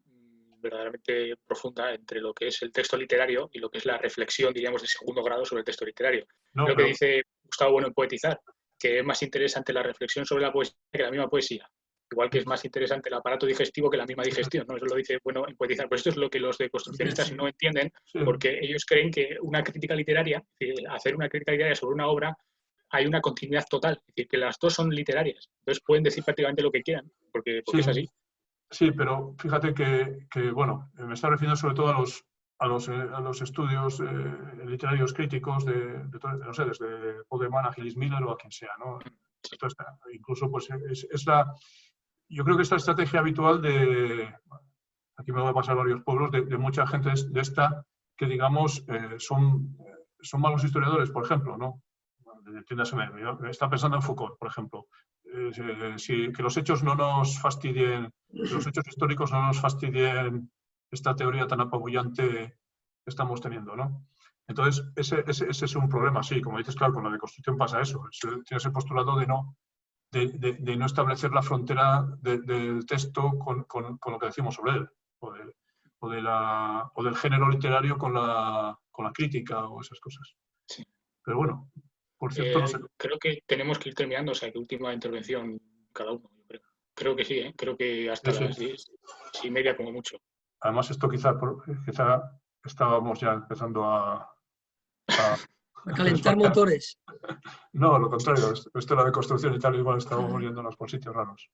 verdaderamente profunda entre lo que es el texto literario y lo que es la reflexión, diríamos, de segundo grado sobre el texto literario. No, lo que dice Gustavo Bueno en Poetizar, que es más interesante la reflexión sobre la poesía que la misma poesía. Igual que es más interesante el aparato digestivo que la misma digestión, ¿no? Eso lo dice Bueno en Poetizar. Pero esto es lo que los deconstruccionistas no entienden, porque ellos creen que una crítica literaria, hacer una crítica literaria sobre una obra, hay una continuidad total. Es decir, que las dos son literarias. Entonces pueden decir prácticamente lo que quieran, porque es así. Sí, pero fíjate que, bueno, me está refiriendo sobre todo a los estudios literarios críticos no sé, desde Podeman a Gilles Miller o a quien sea, ¿no? Esto incluso, pues, yo creo que esta estrategia habitual aquí me voy a pasar varios pueblos, de mucha gente de esta que, digamos, son malos historiadores, por ejemplo, ¿no? Está pensando en Foucault, por ejemplo. Que los hechos no nos fastidien, que los hechos históricos no nos fastidien esta teoría tan apabullante que estamos teniendo, ¿no? Entonces, ese es un problema, sí, como dices, claro, con la deconstrucción pasa eso. Tiene ese postulado de no establecer la frontera del texto con lo que decimos sobre él, o del género literario con la crítica o esas cosas. Sí. Pero bueno, por cierto, no sé. Creo que tenemos que ir terminando, o sea, que última intervención cada uno, yo creo. Creo que sí, creo que hasta las 10:30 como mucho. Además, esto quizá estábamos ya empezando a calentar motores. No, lo contrario, esto es la deconstrucción y tal, igual estábamos muriéndonos por sitios raros.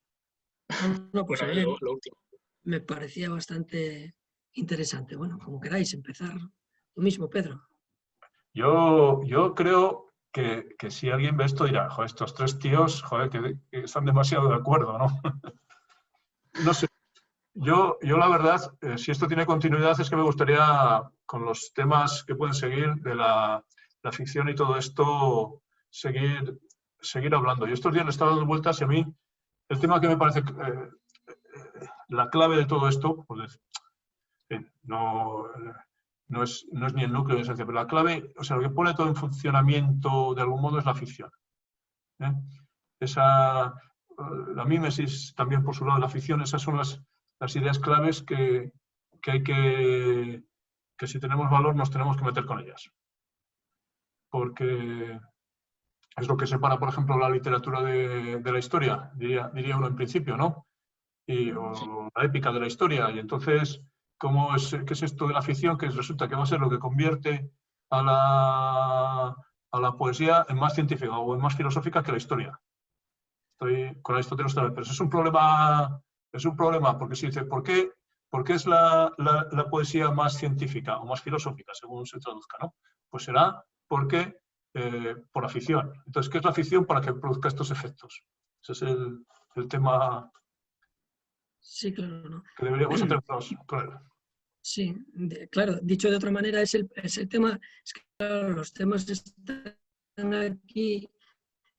No, pues bueno, lo último. Me parecía bastante interesante. Bueno, como queráis, empezar lo mismo, Pedro. Yo creo que si alguien ve esto dirá, joder, estos tres tíos, joder, que están demasiado de acuerdo, ¿no? No sé. Yo la verdad, si esto tiene continuidad, es que me gustaría, con los temas que pueden seguir de la ficción y todo esto, seguir hablando. Yo estos días le estaba dando vueltas y a mí el tema que me parece la clave de todo esto, pues, no es ni el núcleo de esencia, pero la clave, o sea, lo que pone todo en funcionamiento de algún modo es la ficción. La mímesis también por su lado, la ficción, esas son las ideas claves que hay que si tenemos valor nos tenemos que meter con ellas. Porque es lo que separa, por ejemplo, la literatura de la historia, diría uno en principio, ¿no? O la épica de la historia. Y entonces, ¿qué es esto de la ficción? Que resulta que va a ser lo que convierte a la poesía en más científica o en más filosófica que la historia. Estoy con Aristóteles también, pero eso es un problema porque se dice, ¿por qué es la poesía más científica o más filosófica, según se traduzca, ¿no? Pues será porque por la ficción. Entonces, ¿qué es la ficción para que produzca estos efectos? Ese es el tema. Sí, claro, ¿no? Que deberíamos hacernos con él. Sí, claro, dicho de otra manera, es el tema, es que claro, los temas están aquí,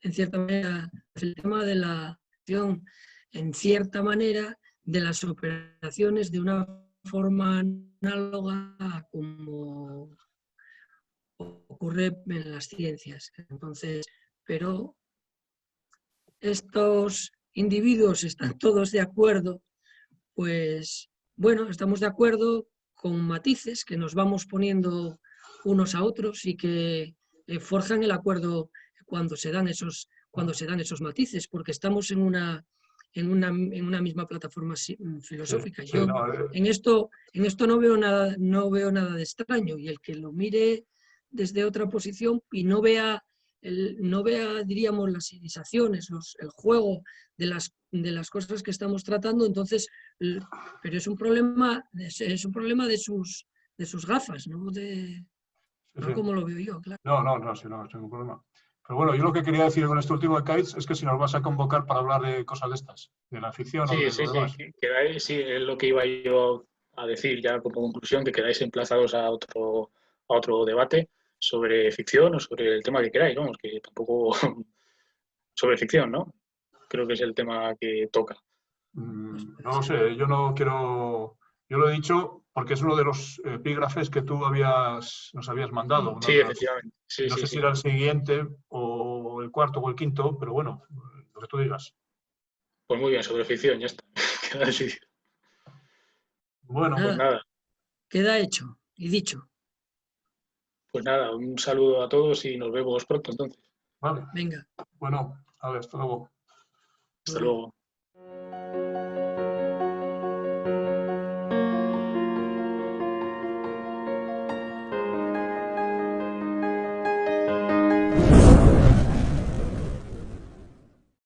en cierta manera, el tema de la acción, en cierta manera, de las operaciones de una forma análoga como ocurre en las ciencias. Entonces, pero estos individuos están todos de acuerdo, pues bueno, estamos de acuerdo con matices que nos vamos poniendo unos a otros y que forjan el acuerdo cuando se dan esos matices, porque estamos en una misma plataforma filosófica. Sí, yo no, en esto no veo nada de extraño, y el que lo mire desde otra posición y no vea no vea, diríamos, las irisaciones, el juego de las cosas que estamos tratando, entonces, pero es un problema de sus gafas, ¿no? No como lo veo yo, claro. No, sí, no, ningún problema. Pero bueno, yo lo que quería decir con este último de Kites es que si nos vas a convocar para hablar de cosas de estas, de la ficción o de lo demás. Sí, es lo que iba yo a decir ya como conclusión, que quedáis emplazados a otro debate sobre ficción o sobre el tema que queráis, vamos, que tampoco sobre ficción, ¿no? Creo que es el tema que toca. No lo sé, yo no quiero... Yo lo he dicho porque es uno de los epígrafes que tú nos habías mandado. Sí, efectivamente. Sí, no sé si era el siguiente o el cuarto o el quinto, pero bueno, lo que tú digas. Pues muy bien, sobre ficción, ya está. Queda decidido. Bueno, pues nada. Queda hecho y dicho. Pues nada, un saludo a todos y nos vemos pronto entonces. Vale. Venga. Bueno, a ver, hasta luego. Hasta luego.